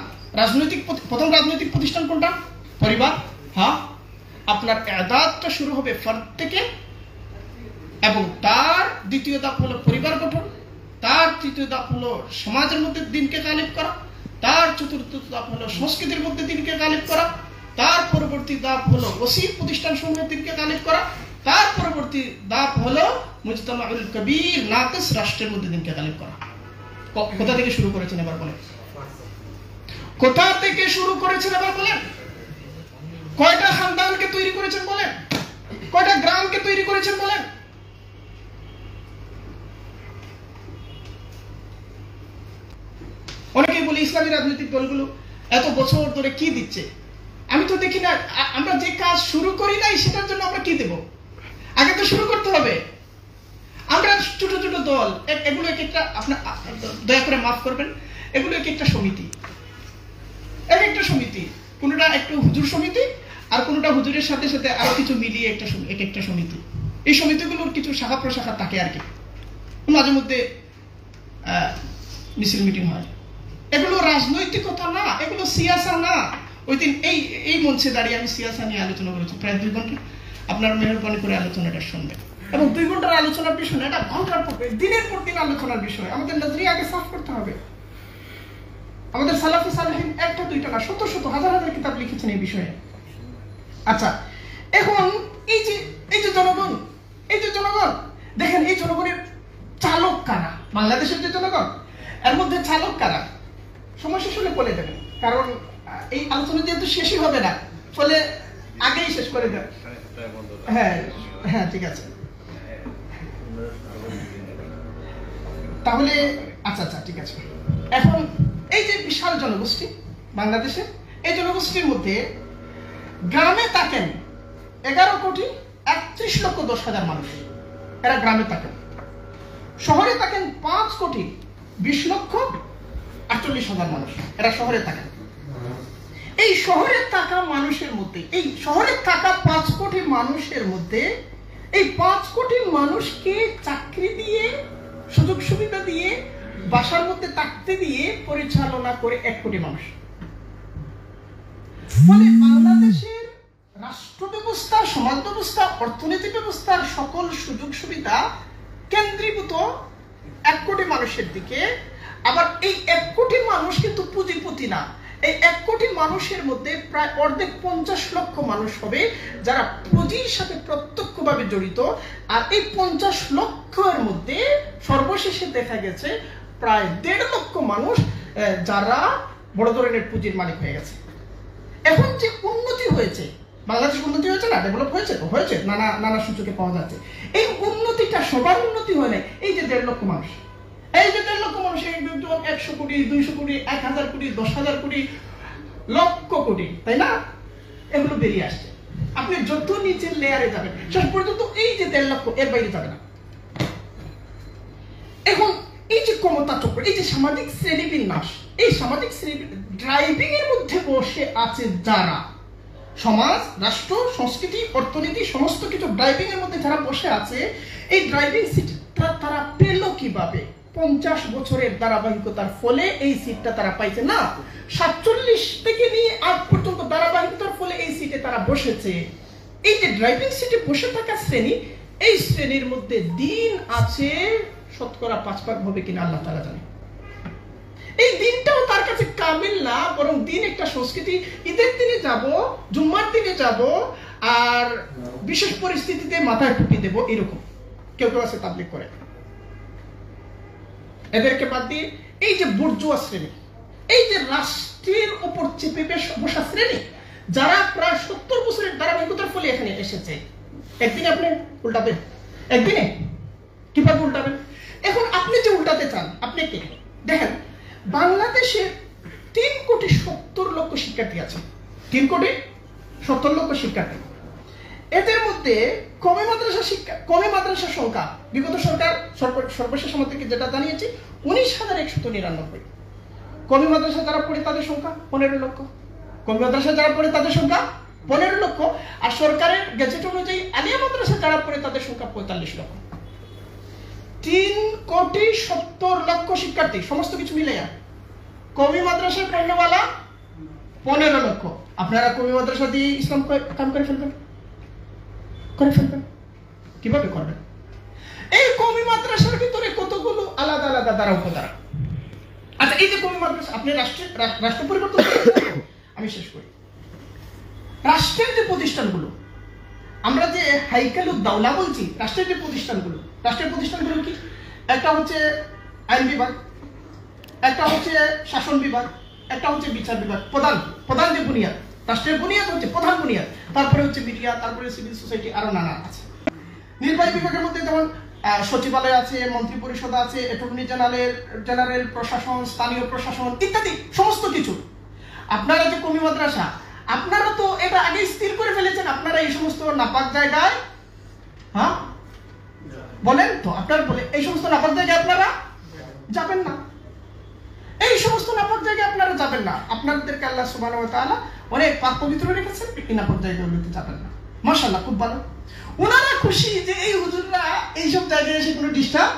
প্রথম রাজনৈতিক প্রতিষ্ঠান কোনটা? পরিবার। হ্যাঁ, আপনার ইবাদতটা শুরু হবে ফরদ থেকে, এবং তার দ্বিতীয় ধাপ হলো পরিবার গঠন, তার তৃতীয় ধাপ হলো সমাজের মধ্যে দ্বীনকে গালিব করা, তার চতুর্থ ধাপ হলো সংস্কৃতির মধ্যে দ্বীনকে গালিব করা, তার পরবর্তী ধাপ হলো ওসি প্রতিষ্ঠান সমূহের দ্বীনকে গালিব করা, তার পরবর্তী ধাপ হলো মুজতামাউল কবির নাকিস রাষ্ট্রের মধ্যে দ্বীনকে গালিব করা। কোথা থেকে শুরু করেছেন এবার বলেন? কোথা থেকে শুরু করেছেন এবার বলেন? কয়টা খানদানকে তৈরি করেছেন বলেন? কয়টা গ্রামকে তৈরি করেছেন বলেন? অনেকেই বলে ইসলামী রাজনৈতিক দলগুলো এত বছর ধরে কি দিচ্ছে? আমি তো দেখি না। আমরা যে কাজ শুরু করি নাই সেটার জন্য আমরা কি দেব? আগে তো শুরু করতে হবে। আমরা ছোট ছোট দল, এগুলো এক একটা, আপনার দয়া করে মাফ করবেন, এগুলো এক একটা সমিতি, কোনটা একটু হুজুর সমিতি, আর কোনটা হুজুরের সাথে সাথে আরো কিছু মিলিয়ে এক একটা সমিতি। এই সমিতিগুলোর কিছু শাখা প্রশাখা থাকে আর কি। মাঝে মধ্যে মিছিল মিটিং হয়। এগুলো রাজনৈতিকতা না, এগুলো সিয়াসা না। ওই দিন এই মঞ্চে দাঁড়িয়ে আমি সিয়াসা নিয়ে আলোচনা করেছি প্রায় 2 ঘন্টা। আপনার মেহরবানি করে আলোচনাটা শুনবেন, এবং 2 ঘন্টার আলোচনার বিষয় না, এটা ঘন্টার পর দিনের পর দিন আলোচনার বিষয়। আমাদের নজরিয়া আগে সাফ করতে হবে। আমাদের সালাফে সালেহিন একটা দুইটা না, শত শত হাজার হাজার কিতাব লিখেছেন এই বিষয়ে। আচ্ছা, এখন এই যে জনগণ দেখেন, এই জনগণের চালক কারা? বাংলাদেশের যে জনগণ, এর মধ্যে চালক কারা? সময় শেষ হলে বলে দেবেন, কারণ এই আলোচনা যেহেতু শেষই হবে না, ফলে আগেই শেষ করে দেবেন। হ্যাঁ, ঠিক আছে। তাহলে আচ্ছা, ঠিক আছে। এখন এই যে বিশাল জনগোষ্ঠী বাংলাদেশে, এই জনগোষ্ঠীর মধ্যে গ্রামে থাকেন 11,31,10,00,000 মানুষ, এরা গ্রামে থাকেন। শহরে থাকেন 5,20,48,000 মানুষ, এরা শহরে থাকেন। এই শহরে থাকা মানুষের মধ্যে, এই শহরে থাকা 5 কোটি মানুষের মধ্যে, এই 5 কোটি মানুষকে চাকরি দিয়ে, সুযোগ সুবিধা দিয়ে, বাসার মধ্যে থাকতে দিয়ে পরিচালনা করে 1 কোটি মানুষ। ফলে বাংলাদেশের রাষ্ট্র ব্যবস্থা, সমাজ ব্যবস্থা, অর্থনীতি ব্যবস্থার সকল সুযোগ সুবিধা কেন্দ্রীভূত 1 কোটি মানুষের দিকে। আবার এই 1 কোটি মানুষ কিন্তু পুঁজিপতি না, এই 1 কোটি মানুষের মধ্যে প্রায় অর্ধেক 50 লক্ষ মানুষ হবে যারা পুঁজির সাথে প্রত্যক্ষভাবে জড়িত। আর এই 50 লক্ষের মধ্যে সর্বশেষে দেখা গেছে প্রায় 1.5 লক্ষ মানুষ যারা বড় ধরনের পুঁজির মালিক হয়ে গেছে। এখন যে উন্নতি হয়েছে, বাংলাদেশ উন্নতি হয়েছে না, ডেভেলপ হয়েছে তো হয়েছে, নানা সূচকে পাওয়া যাচ্ছে। এই উন্নতিটা সবার উন্নতি হয় না। এই যে 1.5 লক্ষ মানুষ, এই যে 1.5 লক্ষ মানুষ, 100 কোটি, 200 কোটি, 1000 কোটি, 10,000 কোটি, লক্ষ কোটি, তাই না? এগুলো বেরিয়ে আসছে। আপনি যত নিচের লেয়ারে যাবেন শেষ পর্যন্ত এই যে 1.5 লক্ষ এর বাইরে যাবে না। এখন এই যে ক্ষমতা চক্র, এই যে সামাজিক শ্রেণীবিন্যাস, এই সামাজিক শ্রেণী ড্রাইভিং এর মধ্যে বসে আছে যারা, সমাজ, রাষ্ট্র, সংস্কৃতি, অর্থনীতি সমস্ত কিছু ড্রাইভিং এর মধ্যে যারা বসে আছে, এই ড্রাইভিং সিট তারা পেল কিভাবে? 50 বছরের ধারাবাহিকতার ফলে এই সিটটা তারা পাইছে না। 47 থেকে নিয়ে আজ পর্যন্ত ধারাবাহিকতার ফলে এই সিটে তারা বসেছে। এই যে ড্রাইভিং সিটে বসে থাকা শ্রেণী, এই শ্রেণীর মধ্যে দিন আছে শতকরা 5 ভাগ হবে কিনা আল্লাহ তাআলা জানে। এই দিনটাও তার কাছে কামিল না, বরং দিন একটা সংস্কৃতি। ঈদের দিনে যাব, জুম্মার দিনে যাব, আর বিশেষ পরিস্থিতিতে মাথায় টুপি দেব, এরকম কেউ কেউ আছে তাবলীগ করে। এদেরকে বাদ দিয়ে এই যে বুর্জোয়া শ্রেণী, এই যে রাষ্ট্রের উপর চেপে বসা শ্রেণী, যারা প্রায় 70 বছরের ধারাবাহিকতার ফলে এখানে এসেছে, একদিনে আপনি উল্টাবেন? একদিনে কিভাবে উল্টাবেন? এখন আপনি যে উল্টাতে চান, আপনি কে? দেখেন, বাংলাদেশে 3,70,00,000 শিক্ষার্থী আছে। 3,70,00,000 শিক্ষার্থী। এদের মধ্যে কওমি মাদ্রাসা সংখ্যা বিগত সরকার সর্বশেষ আমাদের যেটা জানিয়েছে 19,199। কওমি মাদ্রাসা যারা পড়ে তাদের সংখ্যা 15 লক্ষ। কওমি মাদ্রাসা যারা পড়ে তাদের সংখ্যা 15 লক্ষ। আর সরকারের গেজেট অনুযায়ী আলিয়া মাদ্রাসা যারা পড়ে তাদের সংখ্যা 45 লক্ষ। 3,70,00,000 শিক্ষার্থী, সমস্ত কিছু মিলে। কওমি মাদ্রাসায় পড়নেওয়ালা 15 লক্ষ। আপনারা কওমি মাদ্রাসা দিয়ে ইসলাম কাম করে ফেলবেন? কিভাবে করবেন? এই কওমি মাদ্রাসার ভিতরে কতগুলো আলাদা আলাদা দ্বারা উপদ্বারা। আচ্ছা, এই যে কওমি মাদ্রাসা, আপনি রাষ্ট্র পরিবর্তন করেন। আমি শেষ করি। রাষ্ট্রের যে প্রতিষ্ঠানগুলো, আমরা যে হাইকালুদ দাওলা বলছি, রাষ্ট্রের যে প্রতিষ্ঠানগুলো কি? একটা হচ্ছে আইন বিভাগ, একটা হচ্ছে শাসন বিভাগ, একটা হচ্ছে বিচার বিভাগ। প্রধান যে বুনিয়াদ, রাষ্ট্রের বুনিয়াদ হচ্ছে প্রধান বুনিয়াদ, তারপরে হচ্ছে মিডিয়া, তারপরে সিভিল সোসাইটি, আরো নানা আছে। নির্বাহী বিভাগের মধ্যে যেমন সচিবালয় আছে, মন্ত্রী পরিষদ আছে, অ্যাটর্নি জেনারেল প্রশাসন, স্থানীয় প্রশাসন ইত্যাদি সমস্ত কিছু। আপনারা যে কওমি মাদ্রাসা, আপনারা তো এটা আগে স্থির করে ফেলেছেন, আপনারা এই সমস্ত নাপাক জায়গায়, হ্যাঁ বলেন তো, আপনারা বলে এই সমস্ত নাপাক জায়গায় আপনারা যাবেন না। এই সমস্ত নাপাক জায়গায় আপনারা যাবেন না। আপনাদেরকে আল্লাহ সুবহানাহু ওয়া তাআলা অনেক পাক পবিত্র রেখেছেন, এই নাপাক জায়গাগুলোতে যাবেন না। মাশাআল্লাহ, খুব ভালো। ওনারা খুশি যে এই হুজুররা এইসব জায়গায় এসে কোনো ডিস্টার্ব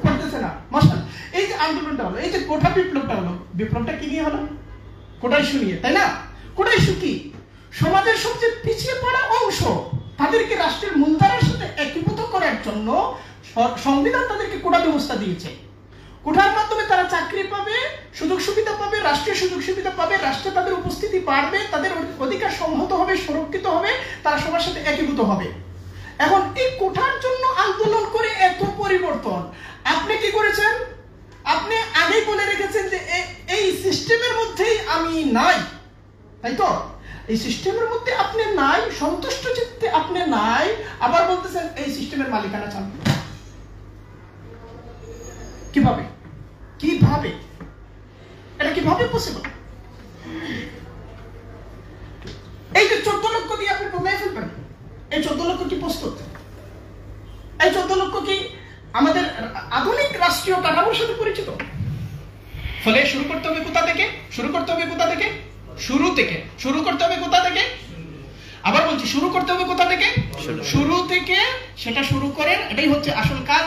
করতেছে না। মাশাআল্লাহ, এই যে আন্দোলনটা হলো, এই যে কোটা বিপ্লবটা হলো, বিপ্লবটা কি নিয়ে হলো? কোটা ইস্যু নিয়ে, তাই না? কোটা ইস্যু কি? সমাজের সবচেয়ে পিছিয়ে পড়া অংশ, তাদেরকে রাষ্ট্রের মূলধারার সাথে একীভূত করার জন্য সংবিধান তাদেরকে কোটা ব্যবস্থা দিয়েছে। কোটার মাধ্যমে তারা চাকরি পাবে, সুযোগ সুবিধা পাবে, রাষ্ট্রীয় সুযোগ সুবিধা পাবে, রাষ্ট্রে তাদের উপস্থিতি বাড়বে, তাদের অধিকার সংহত হবে, সুরক্ষিত হবে, তারা সবার সাথে একীভূত হবে। এখন এই কোটার জন্য আন্দোলন করে এত পরিবর্তন, আপনি কি করেছেন? আপনি আগেই বলে রেখেছেন যে এই সিস্টেমের মধ্যেই আমি নাই, তাই তো? এই সিস্টেমের মধ্যে আপনি নাই, সন্তুষ্ট চিত্তে আপনি নাই, আবার বলতেছেন এই সিস্টেমের মালিকানা চান। কিভাবে এটা কিভাবে পসিবল? এই যে 14 লক্ষ দিয়ে আপনি কমাই ফেলবেন, এই 14 লক্ষ কি প্রস্তুত? এই 14 লক্ষ কি আমাদের আধুনিক রাষ্ট্রীয় কাঠামোর সাথে পরিচিত? ফলে শুরু করতে হবে কোথা থেকে? শুরু করতে হবে কোথা থেকে? আবার বলছি, শুরু করতে হবে কোথা থেকে? শুরু থেকে। সেটা শুরু করেন, এটাই হচ্ছে আসল কাজ।